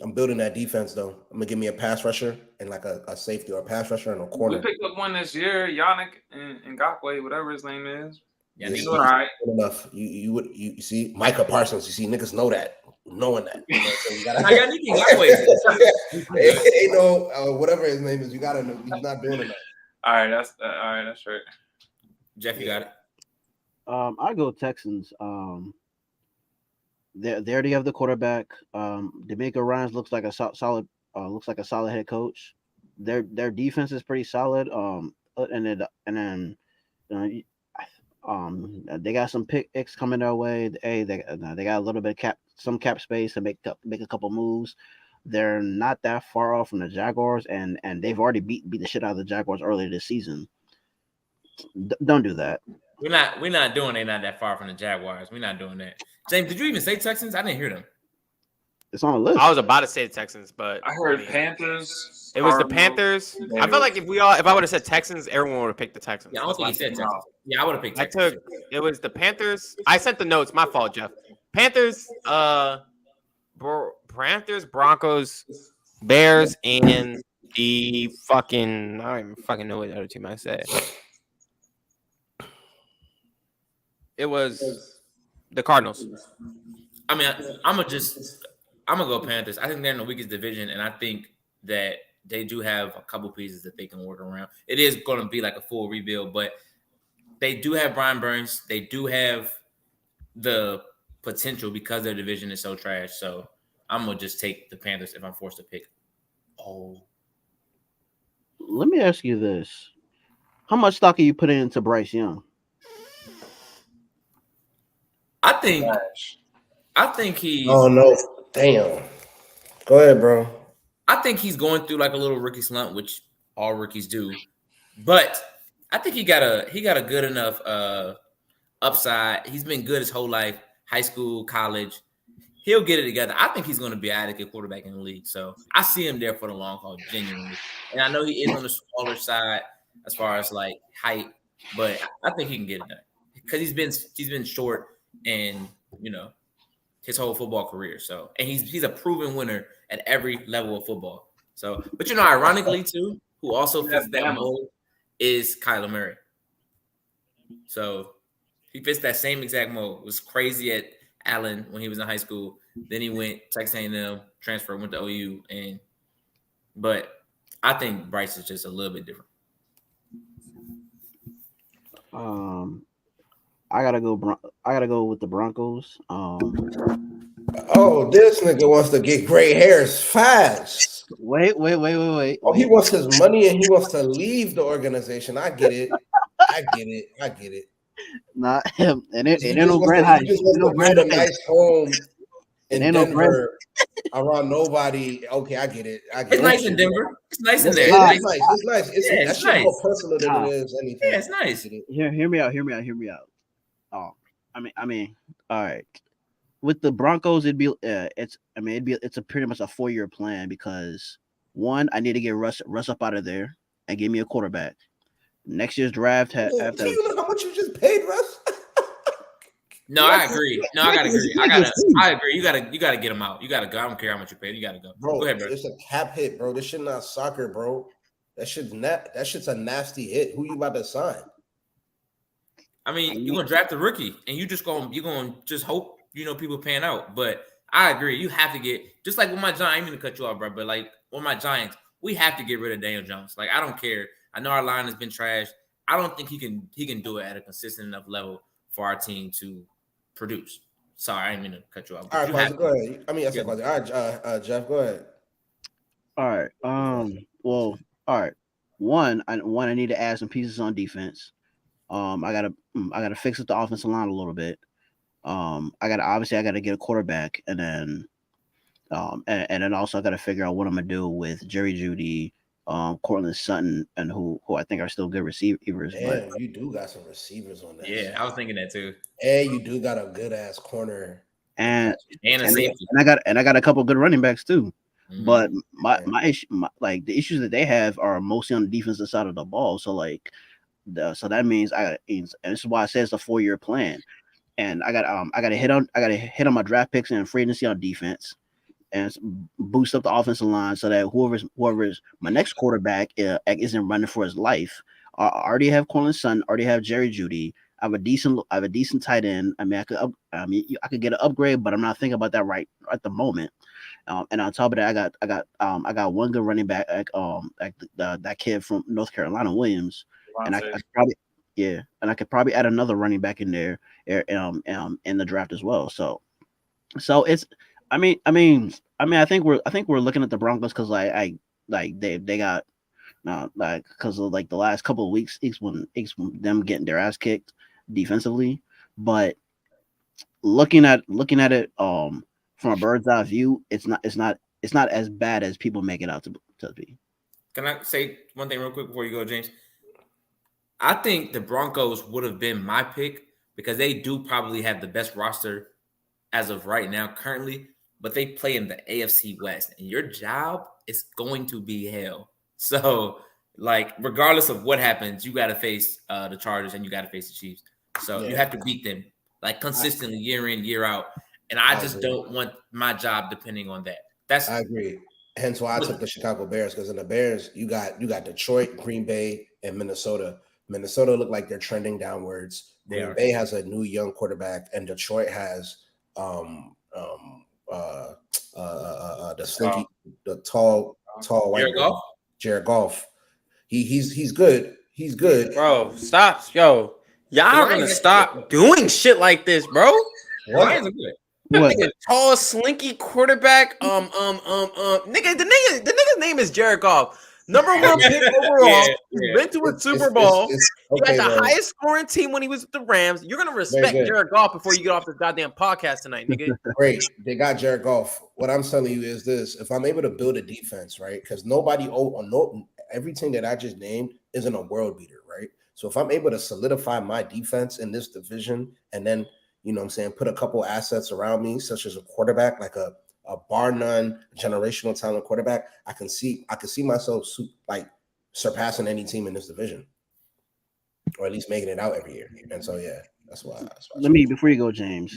I'm building that defense though. I'm gonna give me a pass rusher and like a safety or a pass rusher and a corner. We picked up one this year, Yannick and Ngakwe, whatever his name is. Yeah, He's doing all right. Good enough. You see Micah Parsons. You see niggas know that, knowing that. You know, so you gotta, I got Nicky Ngakwe. ain't no whatever his name is. You gotta know he's not doing enough. All right, that's right. Jeff, you got it. I go Texans. They already have the quarterback. D'Amico Ryans looks like a solid head coach. Their defense is pretty solid. And then they got some picks coming their way. Hey, they got a little bit of cap space to make a couple moves. They're not that far off from the Jaguars, and they've already beat the shit out of the Jaguars earlier this season. Don't do that. We're not doing. They're not that far from the Jaguars. We're not doing that. James, did you even say Texans? I didn't hear them. It's on the list. I was about to say the Texans, but I heard Panthers. It was the Cardinals, Panthers. I felt like if I would have said Texans, everyone would have picked the Texans. Yeah, I don't think he said Texans. Yeah, I would have picked Texans. It was the Panthers. I sent the notes. My fault, Jeff. Panthers, Panthers, Broncos, Bears, and the fucking I don't even fucking know what the other team I said. It was the Cardinals. I mean, I'm gonna go Panthers. I think they're in the weakest division, and I think that they do have a couple pieces that they can work around. It is going to be like a full rebuild, but they do have Brian Burns. They do have the potential because their division is so trash. So I'm gonna just take the Panthers if I'm forced to pick. Oh, let me ask you this: how much stock are you putting into Bryce Young? I think he. Oh no! Damn. Go ahead, bro. I think he's going through like a little rookie slump, which all rookies do. But I think he got a good enough upside. He's been good his whole life, high school, college. He'll get it together. I think he's going to be an adequate quarterback in the league. So I see him there for the long haul, genuinely. And I know he is on the smaller side as far as like height, but I think he can get it done because he's been short and his whole football career. So, and he's a proven winner at every level of football. So, but ironically too, who also fits that mold is Kyler Murray. So he fits that same exact mold. Was crazy at Allen when he was in high school. Then he went Texas A&M, transferred, went to OU, but I think Bryce is just a little bit different. I gotta go with the Broncos. Oh, this nigga wants to get gray hairs fast. Wait. Oh, he wants his money and he wants to leave the organization. I get it. Not him. And it ain't no Grand Heights. He just wants to build a nice home in Denver around nobody. Okay, I get it. It's nice in Denver. It's nice in there. It's nice. That's nice. more personal than it is anything. Yeah, it's nice. Hear me out. Oh, I mean, all right. With the Broncos, it's a pretty much a 4-year plan because one, I need to get Russ up out of there and give me a quarterback. Next year's draft Do you know how much you just paid, Russ? No, I agree. I agree. You gotta get him out. You gotta go. I don't care how much you pay. You gotta go. Bro, Go ahead, bro. It's a cap hit, bro. This shit not soccer, bro. That shit's a nasty hit. Who you about to sign? I mean, you're gonna draft a rookie, and you're gonna just hope people pan out. But I agree, you have to get just like with my Giants. I ain't mean to cut you off, bro, but like with my Giants, we have to get rid of Daniel Jones. Like I don't care. I know our line has been trashed. I don't think he can do it at a consistent enough level for our team to produce. Sorry, I didn't mean to cut you off. All right, Quasi, go ahead. I mean, I said Quasi. All right, Jeff, go ahead. All right. Well, all right. One, I need to add some pieces on defense. I gotta fix up the offensive line a little bit. I gotta get a quarterback, and then and then also I gotta figure out what I'm gonna do with Jerry Jeudy, Cortland Sutton, and who I think are still good receivers. Damn, you do got some receivers on that. Yeah, I was thinking that too. And you do got a good ass corner. And a safety. I got a couple good running backs too. Mhm. But my issue, like the issues that they have are mostly on the defensive side of the ball. So like, so that means and this is why I say it's a 4-year plan. And I gotta hit on my draft picks and free agency on defense, and boost up the offensive line so that whoever's my next quarterback isn't running for his life. I already have Cortland Sutton, already have Jerry Jeudy. I have a decent tight end. I mean, I could get an upgrade, but I'm not thinking about that right at the moment. And on top of that, I got one good running back, that kid from North Carolina, Williams, and I could probably add another running back in there, in the draft as well. So it's, I think we're looking at the Broncos because they got like because of like the last couple of weeks, when them getting their ass kicked defensively, but looking at it from a bird's eye view, it's not as bad as people make it out to be. Can I say one thing real quick before you go, James? I think the Broncos would have been my pick because they do probably have the best roster as of right now currently, but they play in the AFC West, and your job is going to be hell. So, like, regardless of what happens, you got to face the Chargers and you got to face the Chiefs. So you have to beat them like consistently year in, year out. And I just don't want my job depending on that. I agree. Hence why I took the Chicago Bears, because in the Bears, you got Detroit, Green Bay, and Minnesota. Minnesota look like they're trending downwards. Green Bay has a new young quarterback, and Detroit has the slinky, the tall white Jared Goff. He's good. He's good. Bro, stop. Yo, y'all are gonna stop doing shit like this, bro. Lions are good. What? Nigga, tall, slinky quarterback. Nigga, the nigga's name is Jared Goff. Number 1 pick overall. He's been to a Super Bowl. He got the highest scoring team when he was with the Rams. You're gonna respect Jared Goff before you get off this goddamn podcast tonight, nigga. Great, they got Jared Goff. What I'm telling you is this: if I'm able to build a defense, right? Because everything that I just named isn't a world beater, right? So if I'm able to solidify my defense in this division, and then put a couple assets around me, such as a quarterback, like a bar none generational talent quarterback, I can see myself like surpassing any team in this division, or at least making it out every year. And so that's why. Before you go, James,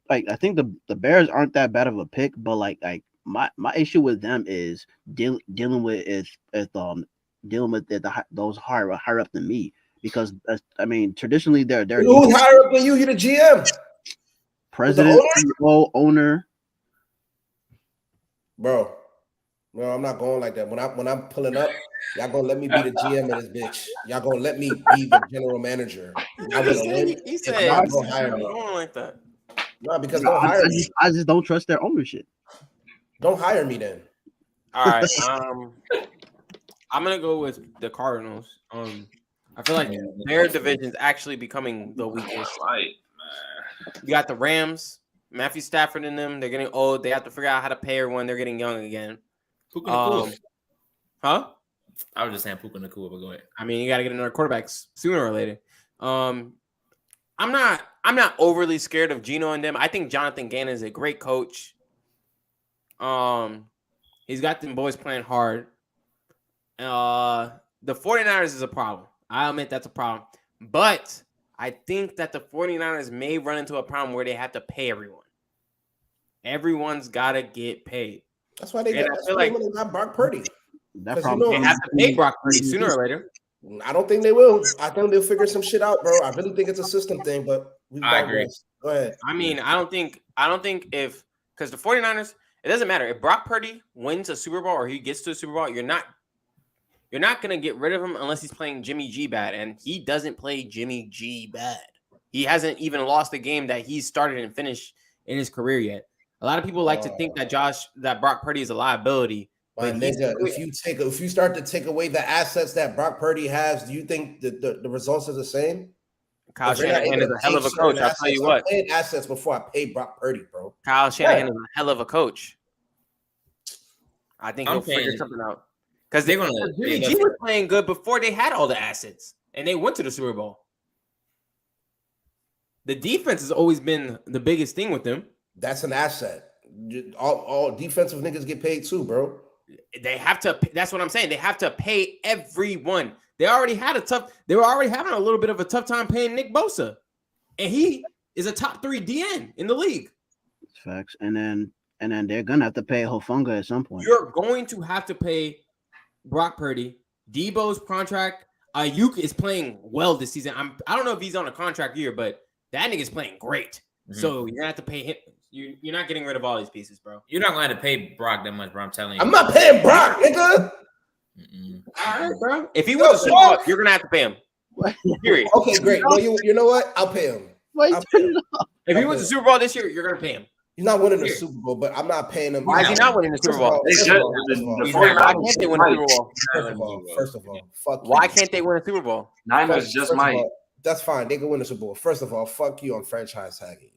I think the Bears aren't that bad of a pick, but like my issue with them is dealing with those higher up than me, because traditionally they're who's higher up than you? You're the GM, president, CEO, owner. Bro, I'm not going like that. When I'm pulling up, y'all gonna let me be the GM of this bitch. Y'all gonna let me be the general manager. You said y'all gonna hire me. Like that. No, because don't hire me. I just don't trust their ownership. Don't hire me then. All right. I'm gonna go with the Cardinals. I feel like their division is actually becoming the weakest. You got the Rams. Matthew Stafford and them, they're getting old. They have to figure out how to pay everyone. They're getting young again. Puka Nacua. Huh? I was just saying Puka Nacua, but go ahead. I mean, you got to get another quarterback sooner or later. I'm not overly scared of Geno and them. I think Jonathan Gannon is a great coach. He's got them boys playing hard. The 49ers is a problem. I admit that's a problem. But I think that the 49ers may run into a problem where they have to pay everyone. Everyone's got to get paid. That's why they got Brock Purdy. That 'Cause you problem. know- They have to pay Brock Purdy sooner or later. I don't think they will. I think they'll figure some shit out, bro. I really think it's a system thing, but we I agree. digress. Go ahead. I mean, I don't think if because the 49ers, it doesn't matter. If Brock Purdy wins a Super Bowl or he gets to a Super Bowl, you're not gonna get rid of him unless he's playing Jimmy G bad. And he doesn't play Jimmy G bad. He hasn't even lost a game that he started and finished in his career yet. A lot of people like to think that Brock Purdy is a liability. My But nigga, if you start to take away the assets that Brock Purdy has, do you think the results are the same? Kyle If you're not Shanahan able is to a hell of a take coach. certain I'll tell you assets, what. I'm paying assets before I pay Brock Purdy, bro. Kyle Shanahan is a hell of a coach. I think I'm he'll figure paying- something out. Because They're gonna Jimmy G was playing good before they had all the assets. And they went to the Super Bowl. The defense has always been the biggest thing with them. That's an asset. All defensive niggas get paid too, bro. They have to. That's what I'm saying. They have to pay everyone. They were already having a little bit of a tough time paying Nick Bosa, and he is a top 3 DN in the league. Facts. And then they're gonna have to pay Hofunga at some point. You're going to have to pay Brock Purdy. Debo's contract. Ayuk is playing well this season. I don't know if he's on a contract year, but that nigga's playing great. Mhm. So you're gonna have to pay him. You're not getting rid of all these pieces, bro. You're not going to have to pay Brock that much, bro. I'm telling you. I'm not paying Brock, nigga. All right, bro. If he wins a Super Bowl, you're gonna have to pay him. Period. Okay, great. No, you know what? I'll pay him. Why you I'll turn pay it him. off? If he wins the Super Bowl this year, you're gonna pay him. He's not winning the Here. Super Bowl, but I'm not paying him. Why is he not winning the Super Bowl? They First should. of all, The He's not. Why 49ers can't they win the Super Bowl? First of all, fuck you. Why can't they win a Super Bowl? Niners First just of might. all, that's fine. They can win the Super Bowl. First of all, fuck you on franchise tagging.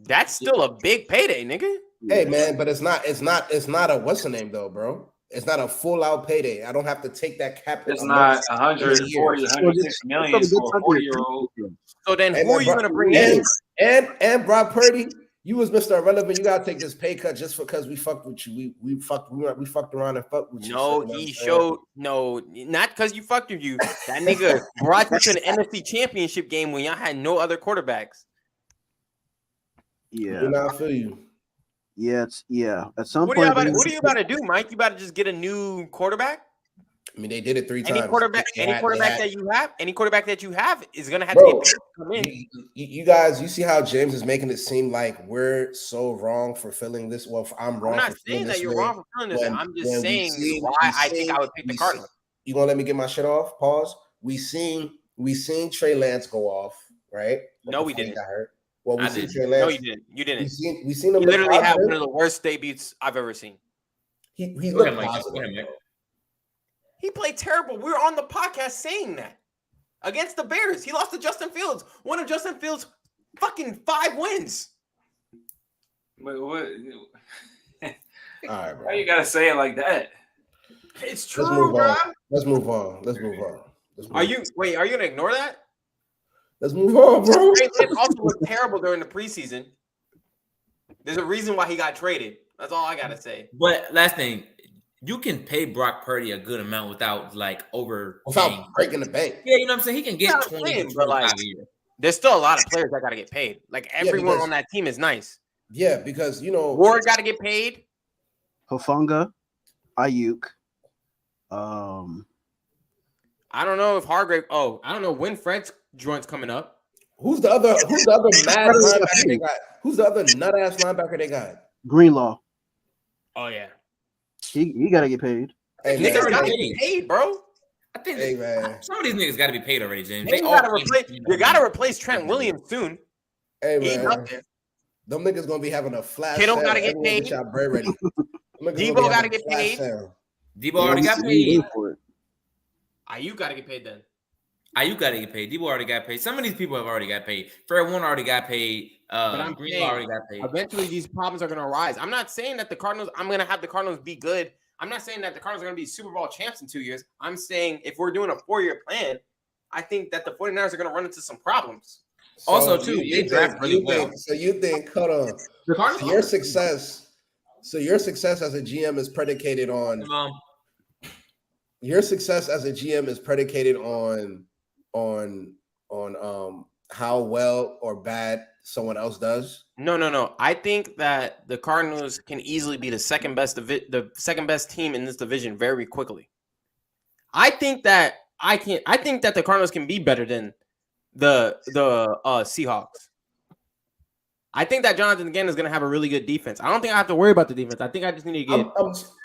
That's still a big payday, nigga. Hey man, but it's not a what's the name though, bro? It's not a full out payday. I don't have to take that cap. It's not 140, 160 million for a 40-year-old. So then, And who are you then gonna bring in? And Brock Purdy, you was Mr. Irrelevant. You gotta take this pay cut just because we fucked with you. We fucked around and fucked with you. No, So, he showed not because you fucked with you. That nigga brought you to an NFC Championship game when y'all had no other quarterbacks. Yeah, You know, I feel you. At some What point, are you about to do, Mike? You about to just get a new quarterback? I mean, they did it 3 times. Any quarterback that you have is gonna have Bro, to get paid to come in. you guys, you see how James is making it seem like we're so wrong for feeling this. Well, I'm wrong. I'm not for feeling saying that this you're way. wrong for feeling this. When- I'm just when we saying seen- why we I think seen- I would pick the we Cardinals. You gonna let me get my shit off? Pause. We seen Trey Lance go off, right? No, we Before he didn't. got hurt. Well, we I seen didn't. Trey No, Lance. you didn't. You didn't. We seen him. He look literally had positive. one of the worst debuts I've ever seen. He Go looked ahead, Mike. positive. Go ahead, Mike. He played terrible. We were on the podcast saying that against the Bears. He lost to Justin Fields. One of Justin Fields' fucking 5 wins. What? What? All right, bro. Why you gotta say it like that? It's Let's true, move bro. on. Let's move on. Are you gonna ignore that? Let's move on, bro. Trey Lance also looked terrible during the preseason. There's a reason why he got traded. That's all I gotta say. But last thing, you can pay Brock Purdy a good amount without overpaying. Without breaking the bank. Yeah, you know what I'm saying? He can get Not 20 saying, to but, 25 like, a year. There's still a lot of players that gotta get paid. Like everyone because- on that team is nice. Yeah, because Ward gotta get paid. Hofunga, Ayuk. I don't know if Hargrave. Oh, I don't know when Fred's joint's coming up. who's the other mad linebacker they got? Who's the other nut ass linebacker they got? Greenlaw. Oh yeah, He gotta get paid. Hey, niggas man. gotta get paid, bro. I think Hey, man. some of these niggas got to be paid already, James. You gotta replace Trent Williams soon. Hey, He's man. up there. Them niggas gonna be having a flash. Kittle sale. gotta get Everyone paid. y'all bread ready. Them niggas Debo gonna be gotta having a get flash paid. sale. Debo already got paid. You gotta get paid then. Ayuk got to get paid. Debo already got paid. Some of these people have already got paid. Fred Warner already got paid. But I'm Greenlaw saying, already got paid. eventually these problems are gonna arise. I'm not saying that I'm gonna have the Cardinals be good. I'm not saying that the Cardinals are gonna be Super Bowl champs in 2 years. I'm saying if we're doing a 4-year plan, I think that the 49ers are gonna run into some problems. Also, So too, you they think- draft really you well. think- So you think? Hold on. The Cardinals Your success. So your success as a GM is predicated on how well or bad someone else does? No. I think that the Cardinals can easily be the second best team in this division very quickly. I think that the Cardinals can be better than the Seahawks. I think that Jonathan Gannon is going to have a really good defense. I don't think I have to worry about the defense. I think I just need to get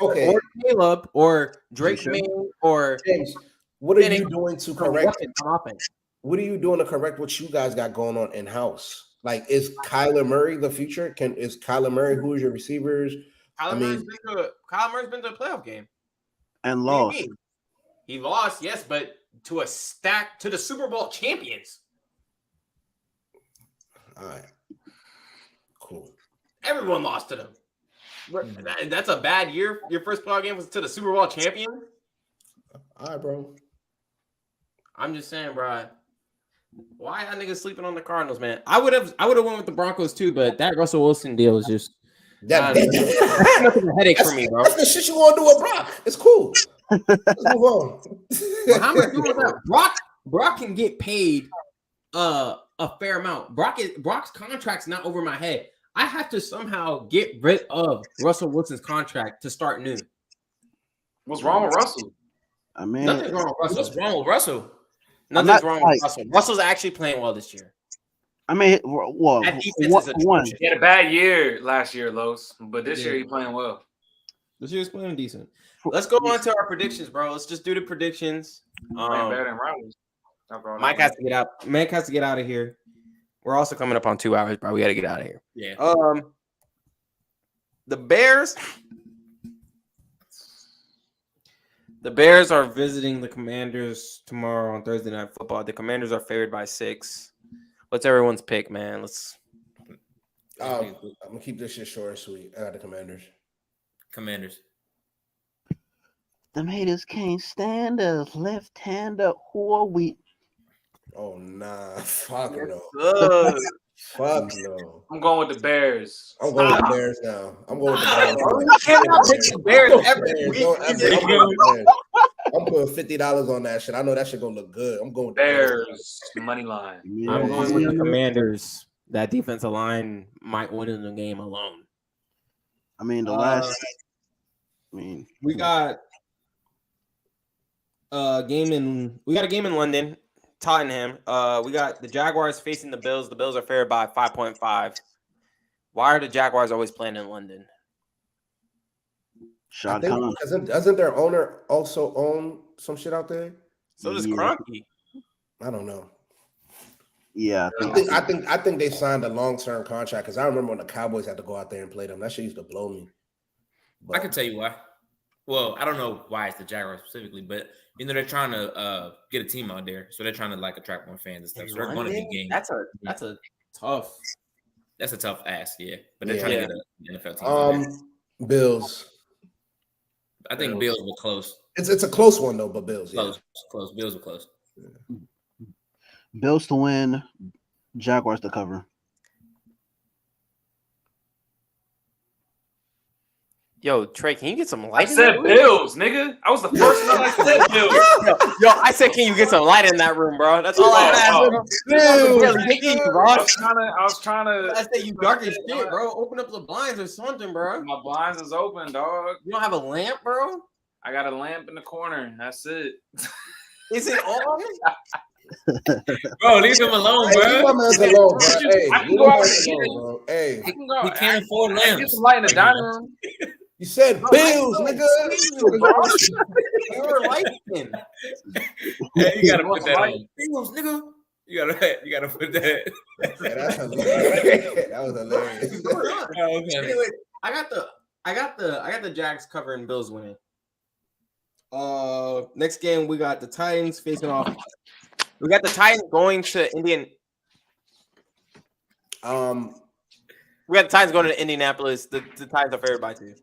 Okay. or Caleb or Drake sure? May or James, what are Penning you doing to some correct? weapons on offense. What are you doing to correct what you guys got going on in house? Like, is Kyler Murray the future? Is Kyler Murray? Who is your receivers? Kyler Murray's been to a playoff game And What do you lost. mean? He lost, yes, but to the Super Bowl champions. All right, cool. Everyone lost to them. That's a bad year. Your first playoff game was to the Super Bowl champion. All right, bro. I'm just saying, bro. Why y'all niggas sleeping on the Cardinals, man? I would have went with the Broncos too, but that Russell Wilson deal is just That's nothing a headache for me, bro. That's the shit you want to do with Brock. It's cool. Let's move on. Well, how am I doing with that? Brock can get paid a fair amount. Brock's contract's not over my head. I have to somehow get rid of Russell Wilson's contract to start new. What's wrong with Russell? I mean, Nothing's wrong with Russell. What's wrong with Russell? Nothing's wrong with Russell. Russell's actually playing well this year. I mean, well, That defense is one. atrocious. He had a bad year last year, Los, but this year he's playing well. This year's playing decent. Let's go on to our predictions, bro. Let's just do the predictions. Playing better than Rivals. Mike has to get out. Mike has to get out of here. We're also coming up on 2 hours, bro. We got to get out of here. Yeah. The Bears. The Bears are visiting the Commanders tomorrow on Thursday Night Football. The Commanders are favored by 6. What's everyone's pick, man? I'm gonna keep this shit short and sweet. I got the Commanders. Commanders. Them haters can't stand us. Left-hander, who are we? Oh nah, fuck no. Ugh. Fuck no. I'm going with the Bears. I'm going with the Bears now. I'm going with the Bears. You cannot pick the Bears every week. I'm putting $50 on that shit. I know that shit gonna look good. I'm going with the Bears money line. Yeah. I'm going with the Commanders. That defensive line might win in the game alone. I mean, We got a game in London, Tottenham. We got the Jaguars facing the Bills. The Bills are favored by 5.5. Why are the Jaguars always playing in London? Sean Connery. Doesn't their owner also own some shit out there? So does Yeah. Kroenke. I don't know. Yeah, I think they signed a long-term contract because I remember when the Cowboys had to go out there and play them. That shit used to blow me. I can tell you why. Well, I don't know why it's the Jaguars specifically, but they're trying to get a team out there, so they're trying to attract more fans and stuff. So they're going to be games. That's a tough. That's a tough ask, yeah. But they're Yeah. trying to get an NFL team. out there. Bills. I think Bills were close. It's a close one though, but Bills. Yeah. Close. Bills were close. Bills to win, Jaguars to cover. Yo, Trey, can you get some I light? said Bills, nigga. I was the first one that said Bills. Yo, I said, can you get some light in that room, bro? That's all I asked, bro. I was trying to. I said you dark as shit, bro. Open up the blinds or something, bro. My blinds is open, dog. You don't have a lamp, bro? I got a lamp in the corner. That's it. Is it on? Bro, leave him alone, Hey, leave my bro. man alone, bro. Hey, I can leave go my out man and get alone, bro. Hey, I can go. He can't afford I can get lamps. some light in the dining room. you said Bills, nigga. You were light skin. Hey, you gotta put that Light. on. Bills, nigga. You gotta put that. Yeah, that's hilarious. That was hilarious. Oh, okay. Anyway, I got the Jags covering, Bills winning. Next game we got the Titans facing off. We got the Titans going to Indian. We got the Titans going to Indianapolis. The Titans are favored by 2.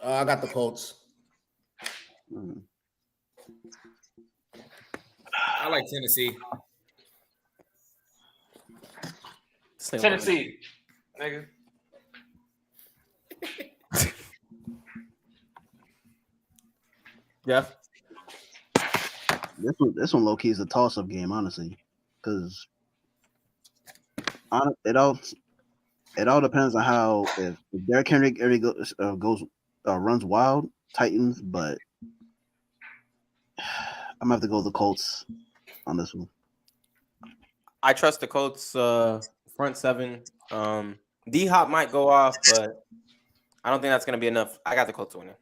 I got the Colts. I like Tennessee. Tennessee, nigga. Jeff. This one low key is a toss up game, honestly, because It all depends on how if Derrick Henry runs wild, Titans, but I'm gonna have to go with the Colts on this one. I trust the Colts front seven. D Hop might go off, but I don't think that's gonna be enough. I got the Colts winning.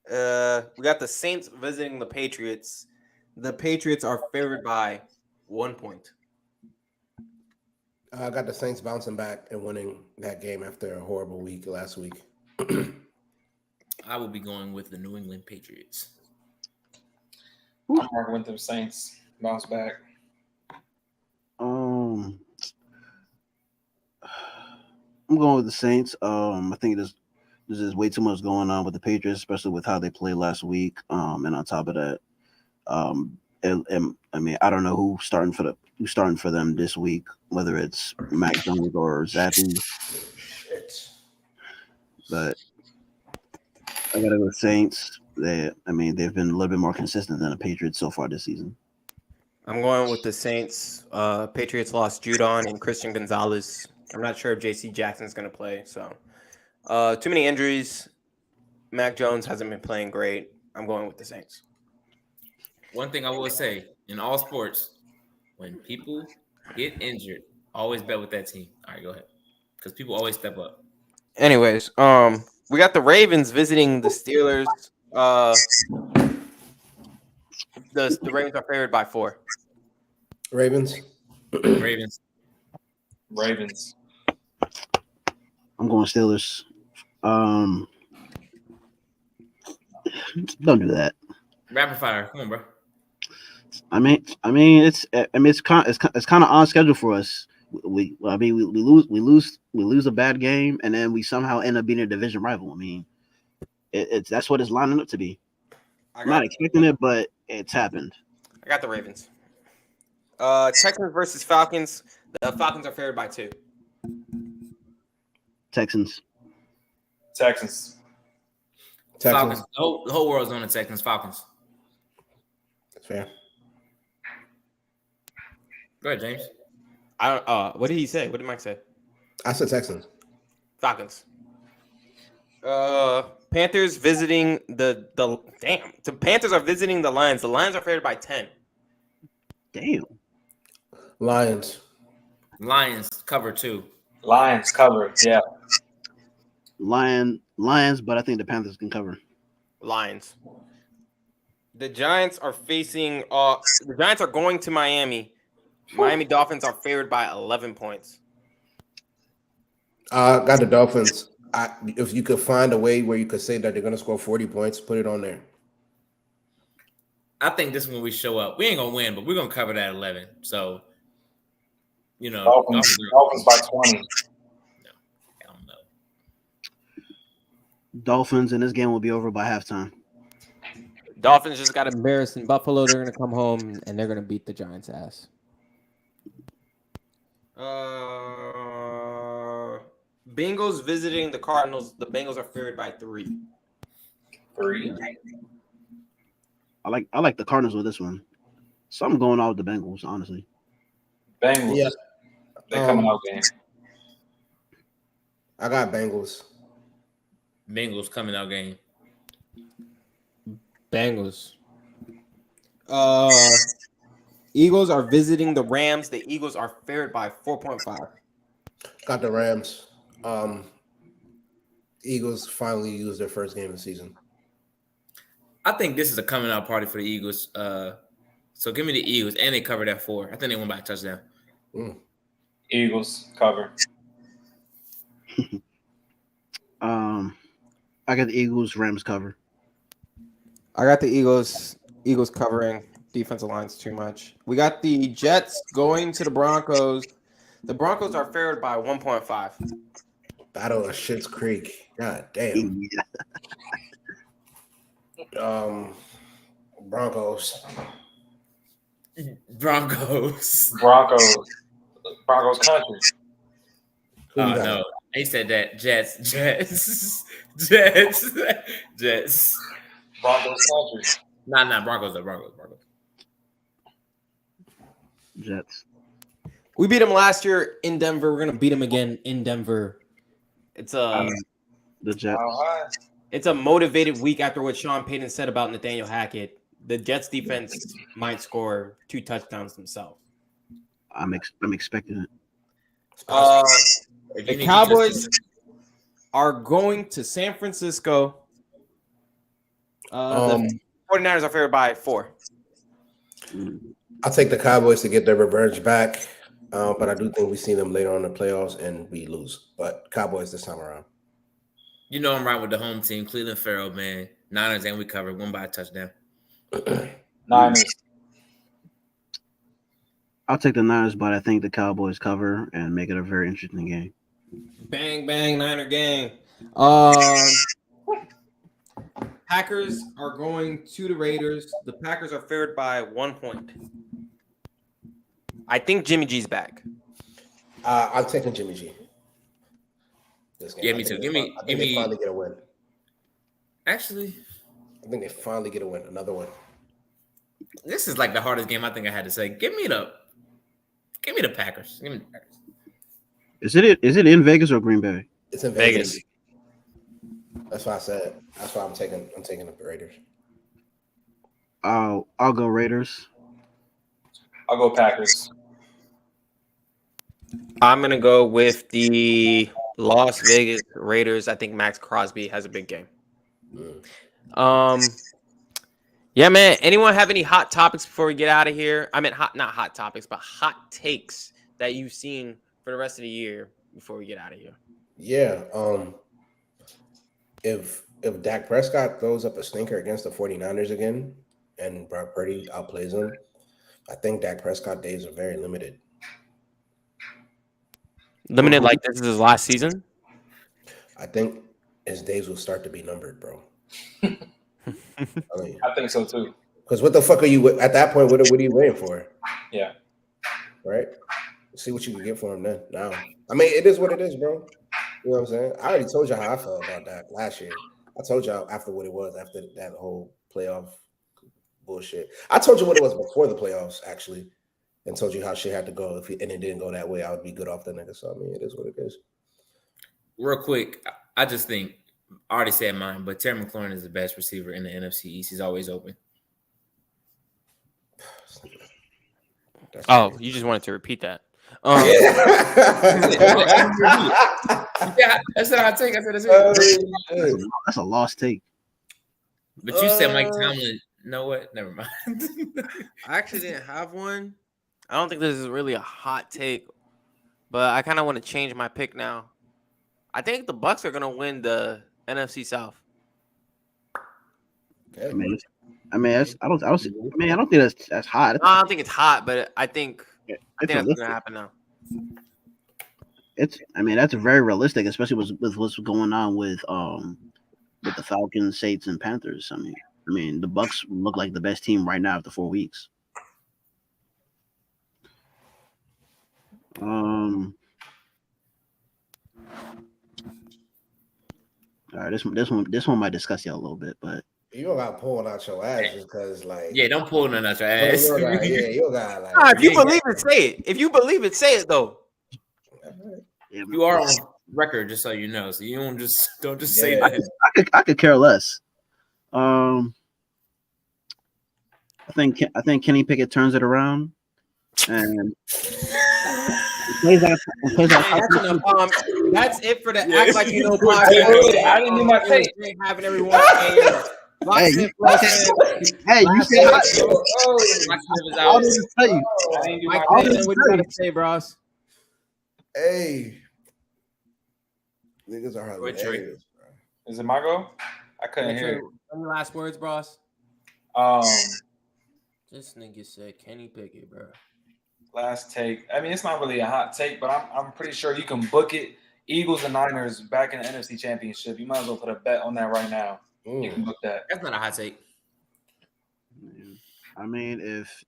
We got the Saints visiting the Patriots. The Patriots are favored by 1 point. I got the Saints bouncing back and winning that game after a horrible week last week. I will be going with the New England Patriots. I'm working with them Saints. Bounce back. I'm going with the Saints. I think there's just way too much going on with the Patriots, especially with how they played last week. And on top of that, and I mean, I don't know who's starting for them this week, whether it's Mac Jones or Zappy. Shit. But I gotta go with Saints. They've been a little bit more consistent than the Patriots so far this season. I'm going with the Saints. Patriots lost Judon and Christian Gonzalez. I'm not sure if J.C. Jackson's going to play. So, too many injuries. Mac Jones hasn't been playing great. I'm going with the Saints. One thing I will say in all sports, when people get injured, always bet with that team. All right, go ahead, because people always step up. Anyways, we got the Ravens visiting the Steelers. The Ravens are favored by 4. Ravens. Ravens. Ravens. I'm going Steelers. Don't do that. Rapid fire. Come on, bro. I mean, it's kind of on schedule for us. We lose a bad game, and then we somehow end up being a division rival. I mean, that's what it's lining up to be. I'm not expecting it, but it's happened. I got the Ravens. Texans versus Falcons. The Falcons are favored by 2. Texans. Texans. Falcons. The whole world's on the Texans. Falcons. That's fair. Go ahead, James. What did he say? What did Mike say? I said Texans. Falcons. Panthers visiting the Panthers are visiting the Lions. The Lions are favored by 10. Damn. Lions. Lions cover 2. Lions cover. Yeah. Lions, but I think the Panthers can cover. Lions. The Giants are facing. The Giants are going to Miami. Miami Dolphins are favored by 11 points. Got the Dolphins. If you could find a way where you could say that they're going to score 40 points, put it on there. I think this is when we show up. We ain't going to win, but we're going to cover that 11. So, Dolphins by 20. No, I don't know. Dolphins, and this game will be over by halftime. Dolphins just got embarrassed in Buffalo. They're going to come home, and they're going to beat the Giants' ass. Bengals visiting the Cardinals. The Bengals are favored by 3. 3. I like the Cardinals with this one. So I'm going out with the Bengals, honestly. Bengals. Yeah. They coming out game. I got Bengals. Bengals coming out game. Bengals. Eagles are visiting the Rams. The Eagles are favored by 4.5. Got the Rams. Eagles finally used their first game of the season. I think this is a coming out party for the Eagles. So give me the Eagles, and they covered at 4. I think they won by a touchdown. Eagles cover. I got the Eagles. Rams cover. I got the Eagles. Eagles covering. Defensive line's too much. We got the Jets going to the Broncos. The Broncos are favored by 1.5. Battle of Schitt's Creek. God damn. Broncos. Broncos country. Oh no, they said that Jets. Broncos country. Nah, Broncos. Jets. We beat them last year in Denver. We're gonna beat them again in Denver. It's a The Jets. it's a motivated week after what Sean Payton said about Nathaniel Hackett. The Jets defense might score 2 touchdowns themselves. I'm expecting it. If The you need Cowboys are going to San Francisco. The 49ers are favored by 4. I'll take the Cowboys to get their revenge back, but I do think we see them later on in the playoffs and we lose. But Cowboys this time around. you know I'm right with the home team, Cleveland Farrell, man. Niners and we covered, won by a touchdown. Niners. I'll take the Niners, but I think the Cowboys cover and make it a very interesting game. Bang bang Niner gang. Packers are going to the Raiders. The Packers are favored by 1 point. I think Jimmy G's back. I'm taking Jimmy G. This game. Yeah, me too. I think they finally get a win. Actually, I think they finally get a win. Another one. this is like the hardest game I think I had to say. Give me the Packers. Give me the Packers. Is it in Vegas or Green Bay? It's in Vegas. That's why I said. That's why I'm taking the Raiders. I'll go Raiders. I'll go Packers. I'm going to go with the Las Vegas Raiders. I think Max Crosby has a big game. Yeah, man. Anyone have any hot topics before we get out of here? I mean, not hot topics, but hot takes that you've seen for the rest of the year before we get out of here. Yeah. If Dak Prescott throws up a stinker against the 49ers again and Brock Purdy outplays him, I think Dak Prescott days are very limited. Limited like this is his last season? I think his days will start to be numbered, bro. I think so too. Because what the fuck are you at that point? What are you waiting for? Yeah. Right. See what you can get for him then. Now, I mean, it is what it is, bro. You know what I'm saying? I already told you how I felt about that last year. I told y'all after what it was after that whole playoff bullshit. I told you what it was before the playoffs, actually, and told you how shit had to go. And it didn't go that way, I would be good off the nigga. So I mean, it is what it is. Real quick, I just think I already said mine, but Terry McLaurin is the best receiver in the NFC East. He's always open. Oh, you just wanted to repeat that. Yeah, that's what I take. I said that's That's a lost take. But you said Mike Tomlin. Know what? Never mind. I actually didn't have one. I don't think this is really a hot take, but I kind of want to change my pick now. I think the Bucks are gonna win the NFC South. I don't think that's hot. I don't think it's hot, but I think that's what's gonna happen now. That's very realistic, especially with what's going on with the Falcons, Saints, and Panthers. I mean, the Bucks look like the best team right now after 4 weeks. All right, this one might discuss you a little bit, but you don't got pulling out your ass just because, like, yeah, don't pull none out your ass. You got like. If you believe it, say it. If you believe it, say it though. You are on record, just so you know. So you don't just say that. I could care less. I think Kenny Pickett turns it around, and plays out. That's it for the Act Like You Know podcast. I didn't do my take. Having everyone. Hey, you said I'll just tell you. What you gotta say, bros? Hey, niggas are hilarious, bro. Is it my go? I couldn't hear it. Any last words, bros? This nigga said Kenny Pickett, bro. Last take. I mean, it's not really a hot take, but I'm pretty sure you can book it. Eagles and Niners back in the NFC Championship. You might as well put a bet on that right now. You can book that. That's not a hot take. If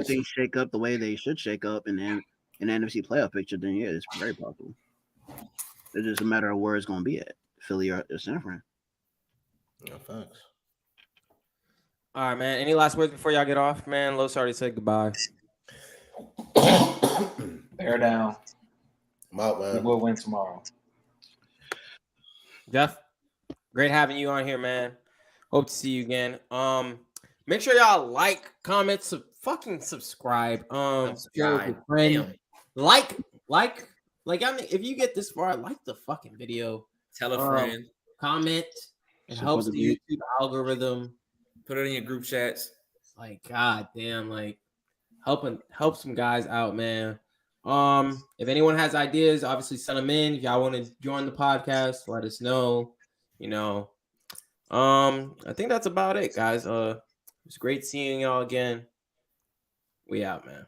things shake up the way they should shake up, and then in the NFC playoff picture, then yeah, it's very possible. It's just a matter of where it's going to be at, Philly or San Fran. No thanks. All right, man. Any last words before y'all get off, man? Los already said goodbye. Bear down. I'm out, We man. will win tomorrow. Jeff, great having you on here, man. Hope to see you again. Make sure y'all like, comment, fucking subscribe. Share with your friend. Damn. Like. I mean, if you get this far, like the fucking video. Tell a friend. Comment. It Support helps the the beat. YouTube algorithm. Put it in your group chats. Like, god damn, like help some guys out, man. If anyone has ideas, obviously send them in. If y'all want to join the podcast, let us know. You know. I think that's about it, guys. It's great seeing y'all again. We out, man.